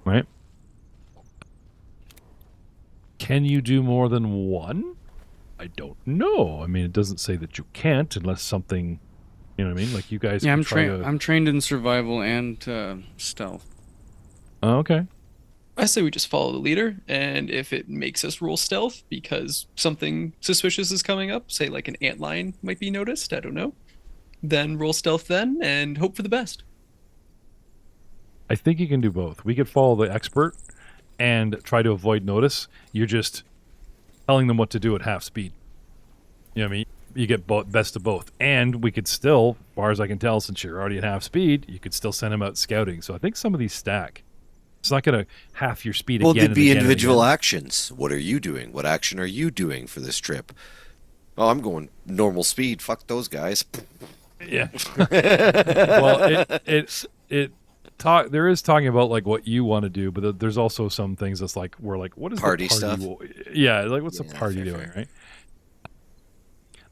Right? Can you do more than one? I don't know. I mean, it doesn't say that you can't unless something, you know what I mean? Like, you guys. Yeah, I'm trained in survival and stealth. Oh, okay. I say we just follow the leader, and if it makes us roll stealth because something suspicious is coming up, say like an antlion might be noticed, I don't know, then roll stealth then and hope for the best. I think you can do both. We could follow the expert and try to avoid notice. You're just telling them what to do at half speed. You know what I mean? You get best of both. And we could still, as far as I can tell, since you're already at half speed, you could still send them out scouting. So I think some of these stack. It's not going to half your speed Well, again. they'd be individual actions. What are you doing? What action are you doing for this trip? Oh, I'm going normal speed. Fuck those guys. Yeah. Well, there is talking about like what you want to do, but there's also some things that's like we're like, what is party the party stuff? Yeah, like what's the party doing, right?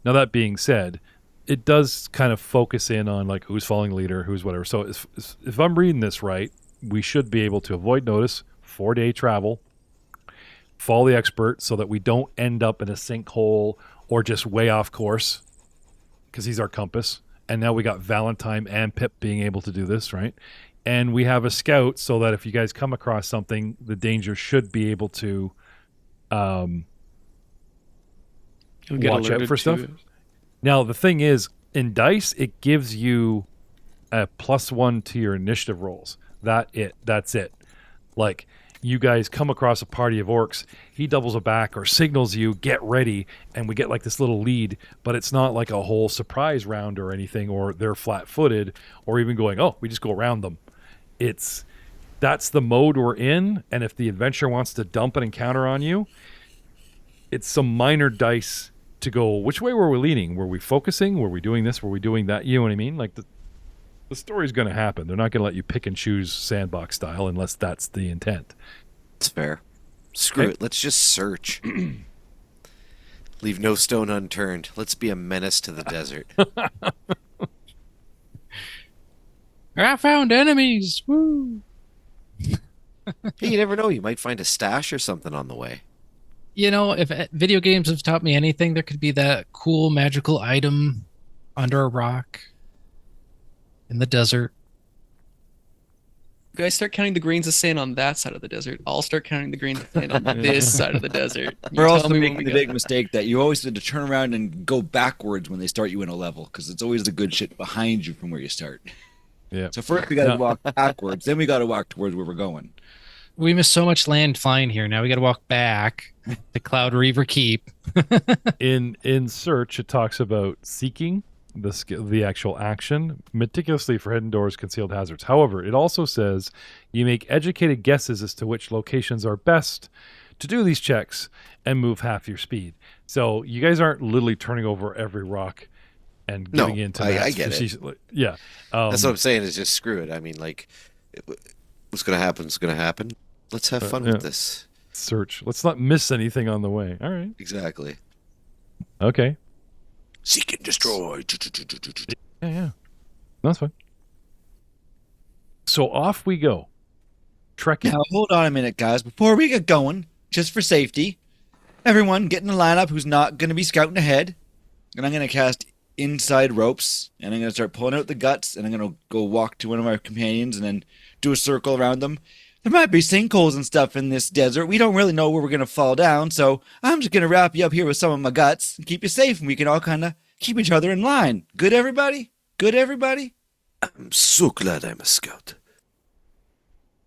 Now that being said, it does kind of focus in on like who's following the leader, who's whatever. So if I'm reading this right, we should be able to avoid notice, 4-day travel, follow the expert so that we don't end up in a sinkhole or just way off course because he's our compass. And now we got Valentine and Pip being able to do this, right? And we have a scout so that if you guys come across something, the danger should be able to watch out for stuff. Now, the thing is, in dice, it gives you a +1 to your initiative rolls. That's it. Like, you guys come across a party of orcs, he doubles a back or signals you, get ready, and we get like this little lead, but it's not like a whole surprise round or anything, or they're flat-footed, or even going, oh, we just go around them. It's that's the mode we're in, and if the adventurer wants to dump an encounter on you, it's some minor dice to go, which way were we leaning? Were we focusing? Were we doing this? Were we doing that? You know what I mean? Like the story's going to happen. They're not going to let you pick and choose sandbox style unless that's the intent. It's fair. Screw it. Let's just search. Leave no stone unturned. Let's be a menace to the desert. I found enemies. Woo! Hey, you never know. You might find a stash or something on the way. You know, if video games have taught me anything, there could be that cool magical item under a rock in the desert. You guys start counting the grains of sand on that side of the desert. I'll start counting the grains of sand on this side of the desert. We're also making the big mistake that you always need to turn around and go backwards when they start you in a level, because it's always the good shit behind you from where you start. Yeah. So first we got to walk backwards, then we got to walk towards where we're going. We missed so much land flying here. Now we got to walk back to Cloud Reaver Keep. In search, it talks about seeking the actual action meticulously for hidden doors, concealed hazards. However, it also says you make educated guesses as to which locations are best to do these checks and move half your speed. So you guys aren't literally turning over every rock and getting into that. I get it. Yeah. That's what I'm saying is just screw it. I mean, like, what's going to happen is going to happen. Let's have fun with this. Search. Let's not miss anything on the way. All right. Exactly. Okay. Seek and destroy. Yeah. That's fine. So off we go. Trekking. Now, hold on a minute, guys. Before we get going, just for safety, everyone get in a lineup who's not going to be scouting ahead. And I'm going to cast inside ropes, and I'm going to start pulling out the guts, and I'm going to go walk to one of our companions and then do a circle around them. There might be sinkholes and stuff in this desert. We don't really know where we're going to fall down, so I'm just going to wrap you up here with some of my guts and keep you safe, and we can all kind of keep each other in line. Good, everybody? Good, everybody? I'm so glad I'm a scout.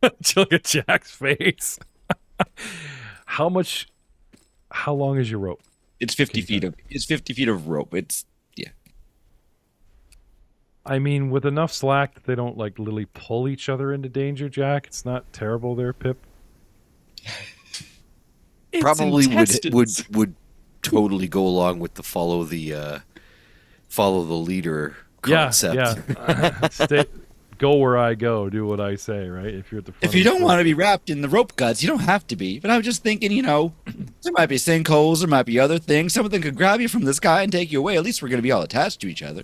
Look at Jack's face. How long is your rope? It's 50 feet of rope. It's I mean, with enough slack that they don't like literally pull each other into danger, Jack. It's not terrible there, Pip. Probably would totally go along with the follow the leader concept. Yeah. Go where I go, do what I say, right? If you're at the front. If you don't want to be wrapped in the rope guts, you don't have to be. But I was just thinking, there might be sinkholes, there might be other things. Some of them could grab you from the sky and take you away. At least we're going to be all attached to each other.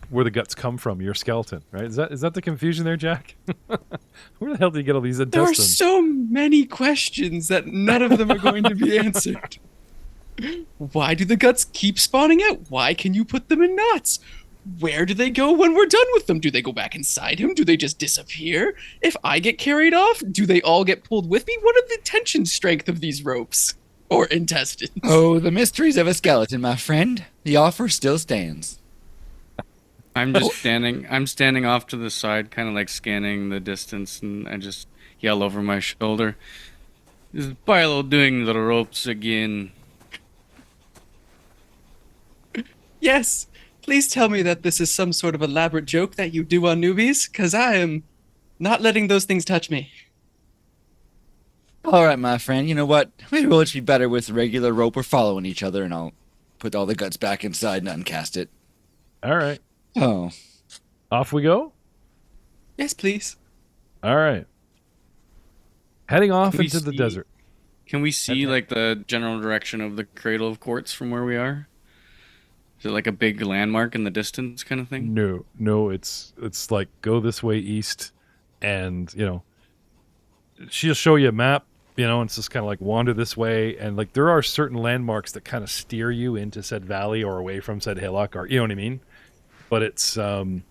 Where the guts come from, your skeleton, right? Is that the confusion there, Jack? Where the hell do you get all these intestines? There are so many questions that none of them are going to be answered. Why do the guts keep spawning out? Why can you put them in knots? Where do they go when we're done with them? Do they go back inside him? Do they just disappear? If I get carried off, do they all get pulled with me? What are the tension strength of these ropes? Or intestines? Oh, the mysteries of a skeleton, my friend. The offer still stands. I'm just standing. I'm standing off to the side, kind of like scanning the distance, and I just yell over my shoulder, "Is Philo doing the ropes again?" Yes. Please tell me that this is some sort of elaborate joke that you do on newbies, because I am not letting those things touch me. All right, my friend. You know what? Maybe we'll just be better with regular rope or following each other, and I'll put all the guts back inside and uncast it. All right. Oh. Off we go? Yes, please. All right. Heading off into the desert. Can we see like the general direction of the Cradle of Quartz from where we are? Is it like a big landmark in the distance kind of thing? No, it's like go this way east, and she'll show you a map, and it's just kind of like wander this way, and like there are certain landmarks that kind of steer you into said valley or away from said hillock, or you know what I mean. But it's kind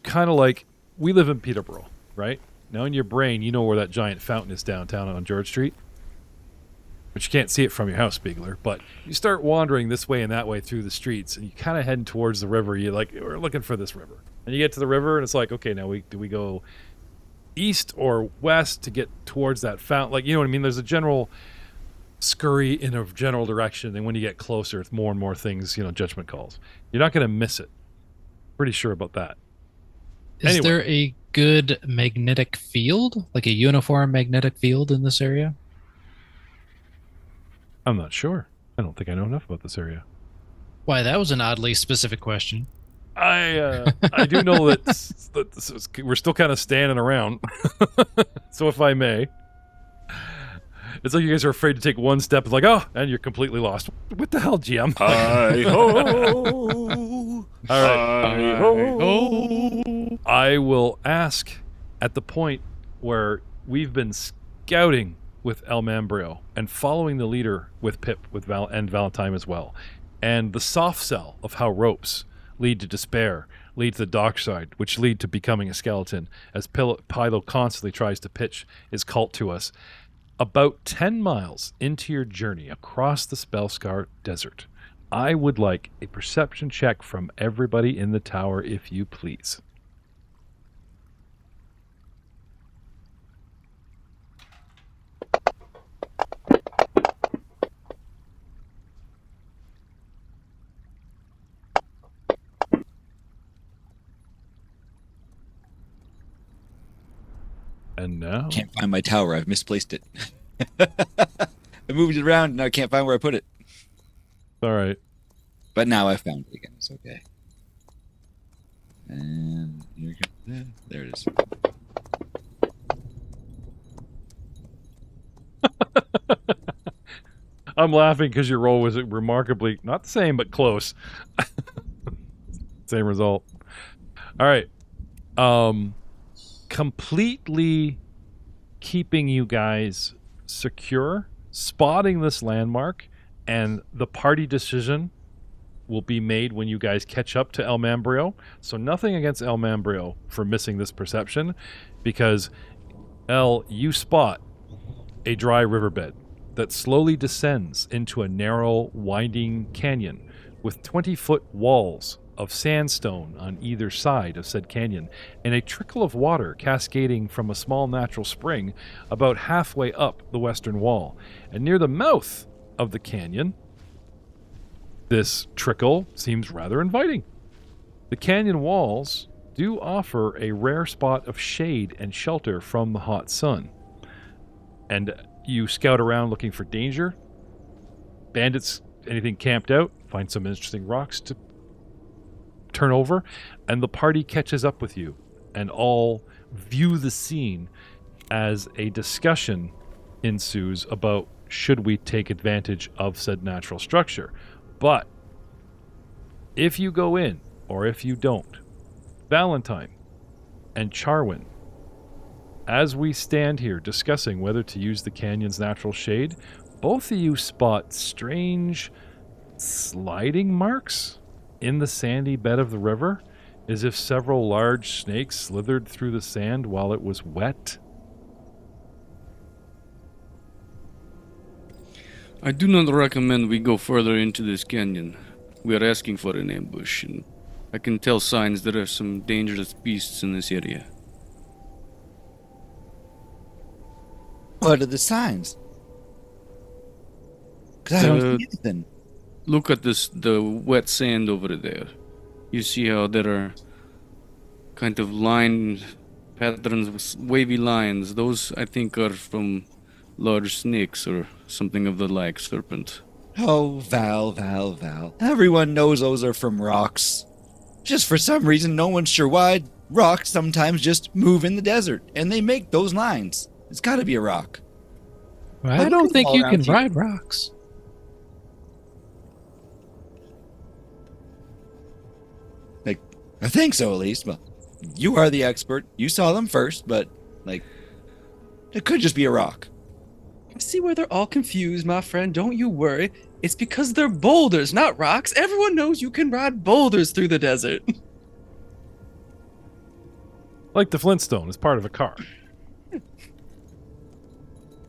of like we live in Peterborough, right? Now in your brain, you know where that giant fountain is downtown on George Street. But you can't see it from your house, Speigler. But you start wandering this way and that way through the streets, and you kind of heading towards the river. You're like, we're looking for this river. And you get to the river, and it's like, okay, now do we go east or west to get towards that fountain? Like, you know what I mean? There's a general scurry in a general direction, and when you get closer, it's more and more things, judgment calls. You're not going to miss it. Pretty sure about that. Is there a good magnetic field, like a uniform magnetic field in this area? I'm not sure. I don't think I know enough about this area. Why, that was an oddly specific question. I do know that we're still kind of standing around. So if I may, it's like you guys are afraid to take one step. It's like, oh, and you're completely lost. What the hell, GM? Hi-ho! All right. Hi-ho! I will ask at the point where we've been scouting with El Mambrio and following the leader with Pip and Valentine as well, and the soft sell of how ropes lead to despair, lead to the dark side, which lead to becoming a skeleton, as Pilo constantly tries to pitch his cult to us. About 10 miles into your journey across the Spellscar Desert, I would like a perception check from everybody in the tower, if you please. And now? Can't find my tower. I've misplaced it. I moved it around and now I can't find where I put it. All right. But now I found it again. It's okay. And here we go. There it is. I'm laughing because your roll was remarkably, not the same, but close. Same result. All right. Completely keeping you guys secure, spotting this landmark, and the party decision will be made when you guys catch up to El Mambrio. So nothing against El Mambrio for missing this perception, because El, you spot a dry riverbed that slowly descends into a narrow, winding canyon with 20-foot walls of sandstone on either side of said canyon, and a trickle of water cascading from a small natural spring about halfway up the western wall. And near the mouth of the canyon, this trickle seems rather inviting. The canyon walls do offer a rare spot of shade and shelter from the hot sun. And you scout around looking for danger, bandits, anything camped out, find some interesting rocks to turn over, and the party catches up with you and all view the scene as a discussion ensues about should we take advantage of said natural structure. But if you go in or if you don't, Valentine and Charwin, as we stand here discussing whether to use the canyon's natural shade, both of you spot strange sliding marks in the sandy bed of the river, as if several large snakes slithered through the sand while it was wet. I do not recommend we go further into this canyon. We are asking for an ambush, and I can tell signs there are some dangerous beasts in this area. What are the signs? Because I don't see anything. Look at the wet sand over there. You see how there are kind of line patterns with wavy lines. Those, I think, are from large snakes or something of the like, serpent. Oh, Val. Everyone knows those are from rocks. Just for some reason, no one's sure why, rocks sometimes just move in the desert, and they make those lines. It's got to be a rock. I don't think you can ride rocks. I think so, at least. Well, you are the expert. You saw them first, but, it could just be a rock. I see where they're all confused, my friend. Don't you worry. It's because they're boulders, not rocks. Everyone knows you can ride boulders through the desert. Like the Flintstone is part of a car.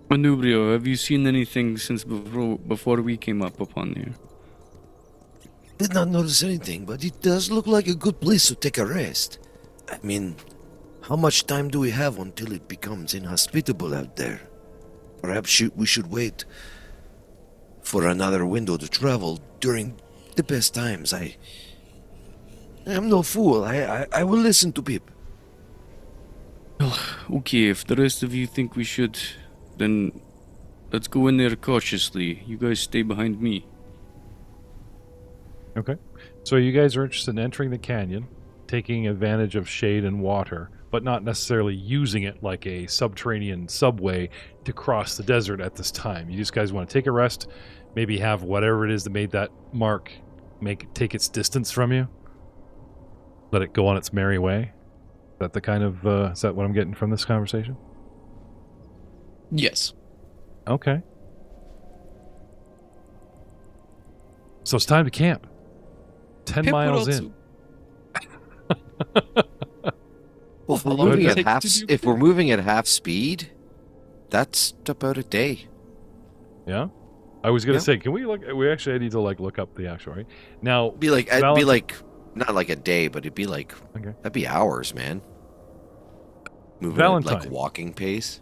Manubrio, have you seen anything since before we came up upon here? Did not notice anything, but it does look like a good place to take a rest. I mean, how much time do we have until it becomes inhospitable out there? Perhaps we should wait for another window to travel during the best times. I'm no fool. I will listen to Pip. Okay, if the rest of you think we should, then let's go in there cautiously. You guys stay behind me. Okay. So you guys are interested in entering the canyon, taking advantage of shade and water, but not necessarily using it like a subterranean subway to cross the desert at this time. You just guys want to take a rest, maybe have whatever it is that made that mark take its distance from you. Let it go on its merry way. Is that the kind of is that what I'm getting from this conversation? Yes. Okay. So it's time to camp. 10 Pip would miles also- in. Well, if we're long would moving it at take half, to do if we're that? moving at half speed, that's about a day. Yeah. I was gonna Yeah. say, can we look? We actually need to look up the actual right now. It'd be like not like a day, but it'd be like Okay. that'd be hours, man. Moving Valentine. at like walking pace.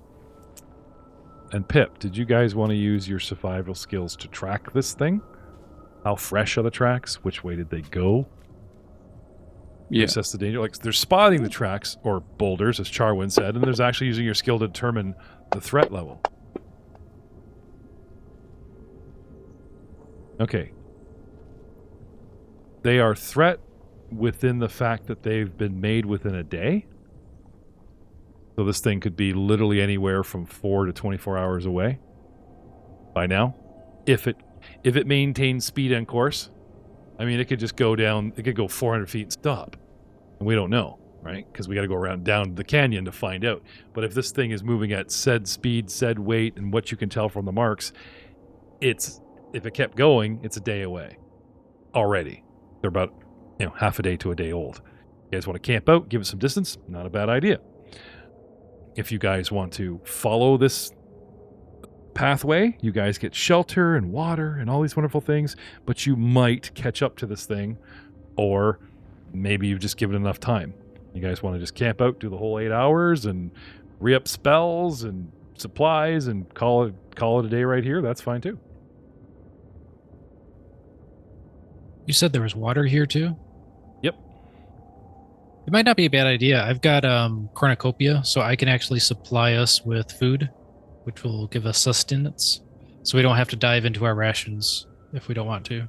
And Pip, did you guys want to use your survival skills to track this thing? How fresh are the tracks? Which way did they go? Yeah. Assess the danger. Like, there's spotting the tracks, or boulders, as Charwin said, and there's actually using your skill to determine the threat level. Okay. They are threat within the fact that they've been made within a day. So this thing could be literally anywhere from 4 to 24 hours away by now. If it maintains speed and course, I mean, it could just go down, it could go 400 feet and stop. And we don't know, right? Because we got to go around down the canyon to find out. But if this thing is moving at said speed, said weight, and what you can tell from the marks, if it kept going, it's a day away already. They're about, half a day to a day old. You guys want to camp out, give it some distance? Not a bad idea. If you guys want to follow this pathway, you guys get shelter and water and all these wonderful things, but you might catch up to this thing, or maybe you've just given it enough time. You guys want to just camp out, do the whole 8 hours, and re-up spells and supplies and call it a day right here. That's fine too. You said there was water here too? Yep. It might not be a bad idea. I've got cornucopia, so I can actually supply us with food, which will give us sustenance, so we don't have to dive into our rations if we don't want to.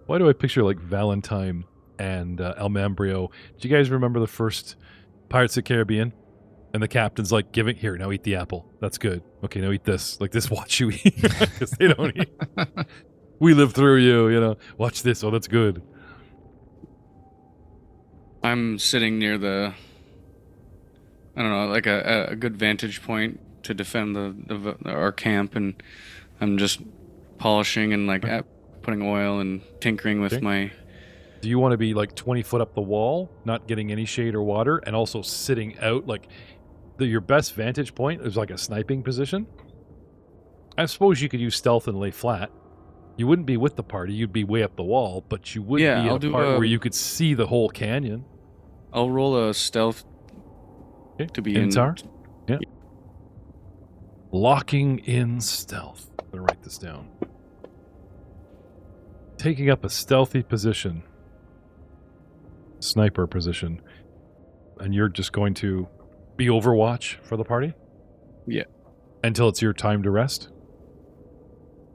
Why do I picture like Valentine and El Mambrio? Do you guys remember the first Pirates of the Caribbean? And the captain's like, here, now eat the apple. That's good. Okay, now eat this. Like this, watch you eat. Because they don't eat. We live through you, Watch this. Oh, that's good. I'm sitting near like a good vantage point to defend our camp, and I'm just polishing and putting oil and tinkering with my... Do you want to be like 20 foot up the wall, not getting any shade or water, and also sitting out? Like your best vantage point is like a sniping position. I suppose you could use stealth and lay flat. You wouldn't be with the party, you'd be way up the wall, but you would be in a part where you could see the whole canyon. I'll roll a stealth to be in. Yeah. Locking in stealth. I'm going to write this down. Taking up a stealthy position. Sniper position. And you're just going to be overwatch for the party? Yeah. Until it's your time to rest?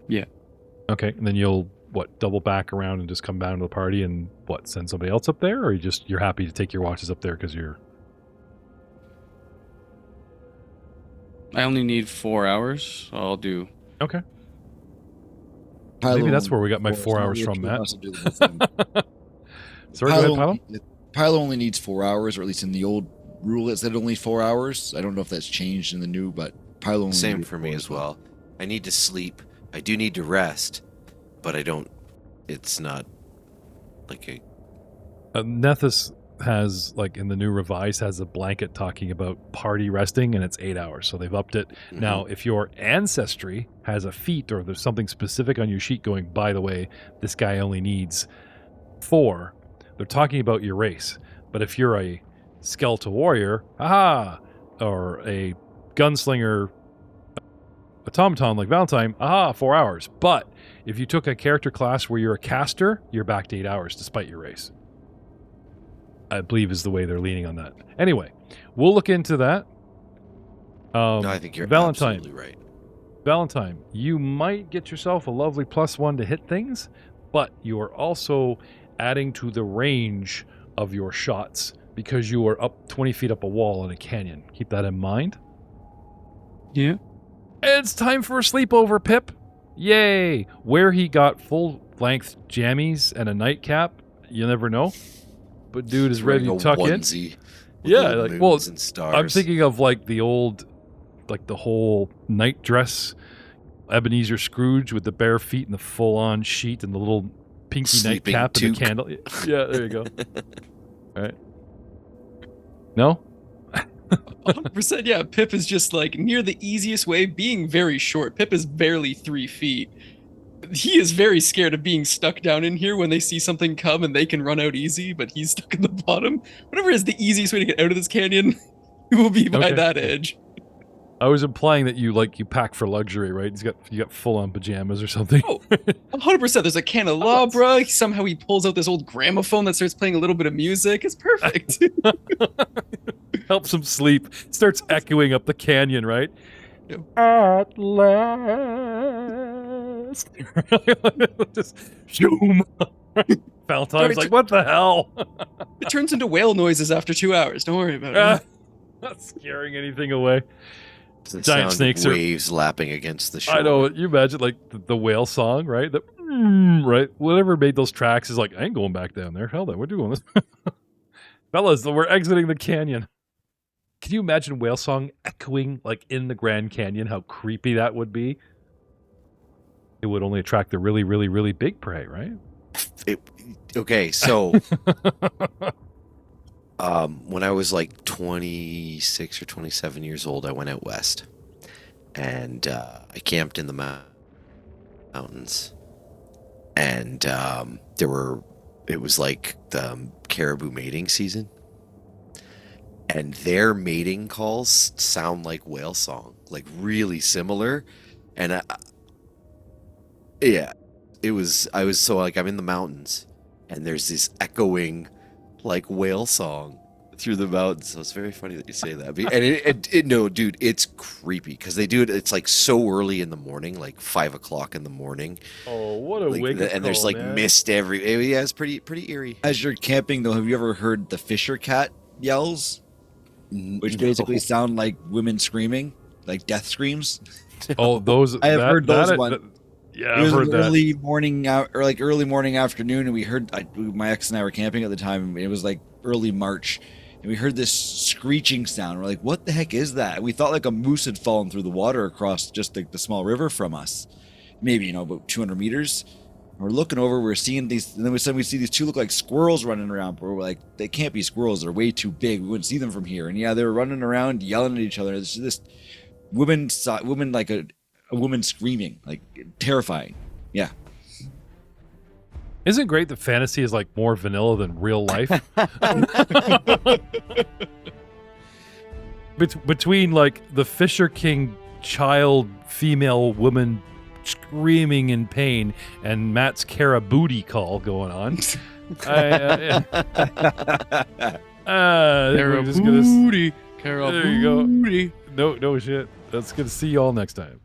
Yeah. Okay, and then you'll, double back around and just come down to the party and, send somebody else up there? Or you're happy to take your watches up there because you're... I only need 4 hours, so I'll do... Okay. Maybe that's where we got my 4 hours from, Matt. Sorry, go ahead, Pilo? Pilo only needs 4 hours, or at least in the old rule it said only 4 hours. I don't know if that's changed in the new, but Pilo only Same needs for 4 me as as well. I need to sleep. I do need to rest, but I don't... It's not like a... Nethys has, in the new revise, has a blanket talking about party resting, and it's 8 hours, so they've upped it. Mm-hmm. Now, if your ancestry has a feat, or there's something specific on your sheet going, by the way, this guy only needs 4, they're talking about your race. But if you're a skeletal warrior, or a gunslinger, automaton like Valentine, 4 hours. But if you took a character class where you're a caster, you're back to 8 hours despite your race. I believe is the way they're leaning on that. Anyway, we'll look into that. No, I think you're Valentine. absolutely right. Valentine, you might get yourself a lovely +1 to hit things, but you are also adding to the range of your shots because you are up 20 feet up a wall in a canyon. Keep that in mind. Yeah. It's time for a sleepover, Pip. Yay! Where he got full-length jammies and a nightcap, you never know. But dude is ready to tuck in. Yeah, like, well, and stars. I'm thinking of like the old, like the whole night dress, Ebenezer Scrooge with the bare feet and the full-on sheet and the little pinky Sleeping nightcap and the toque. candle. Yeah, there you go. All right. No? 100%. Yeah, Pip is just like near the easiest way, being very short. Pip is barely 3 feet. He is very scared of being stuck down in here when they see something come and they can run out easy, but he's stuck in the bottom. Whatever is the easiest way to get out of this canyon, he will be by that edge. I was implying that you pack for luxury, right? You got full-on pajamas or something. Oh, 100%. There's a candelabra. Somehow he pulls out this old gramophone that starts playing a little bit of music. It's perfect. Helps him sleep. Starts echoing up the canyon, right? Yep. At last. Just zoom. Valentine's like, what the hell? It turns into whale noises after 2 hours. Don't worry about it. Not scaring anything away. The Giant sound snakes of are- waves lapping against the shore. I know. You imagine like the whale song, right? Right? Whatever made those tracks is like, I ain't going back down there. Hell no, we're doing this. Fellas, we're exiting the canyon. Can you imagine whale song echoing like in the Grand Canyon? How creepy that would be. It would only attract the really, really, really big prey, right? Okay, so when I was like 26 or 27 years old, I went out west, and I camped in the mountains, and it was like the caribou mating season, and their mating calls sound like whale song, like really similar, and I was so like I'm in the mountains, and there's this echoing like whale song through the mountains. So it's very funny that you say that. And no, dude, it's creepy because they do it. It's like so early in the morning, like 5 o'clock in the morning. Oh, what a Like, wicked and there's call, like man. mist yeah, it's pretty eerie. As you're camping, though, have you ever heard the Fisher cat yells? Which basically sound like women screaming, like death screams. Oh, those. I have heard those ones. Yeah, It I've was heard that. early morning afternoon, and we heard. My ex and I were camping at the time. And it was like early March, and we heard this screeching sound. We're like, "What the heck is that?" And we thought like a moose had fallen through the water across just the small river from us, maybe about 200 meters. And we're looking over, we're seeing these, and then we see these two look like squirrels running around. But we're like, they can't be squirrels; they're way too big. We wouldn't see them from here. And yeah, they were running around, yelling at each other. It's this woman like a woman screaming, like terrifying. Yeah. Isn't it great that fantasy is like more vanilla than real life? Between like the Fisher King child female woman screaming in pain and Matt's Carabooty call going on. I think we're just gonna. Carabooty. There you go. No shit. That's good to see you all next time.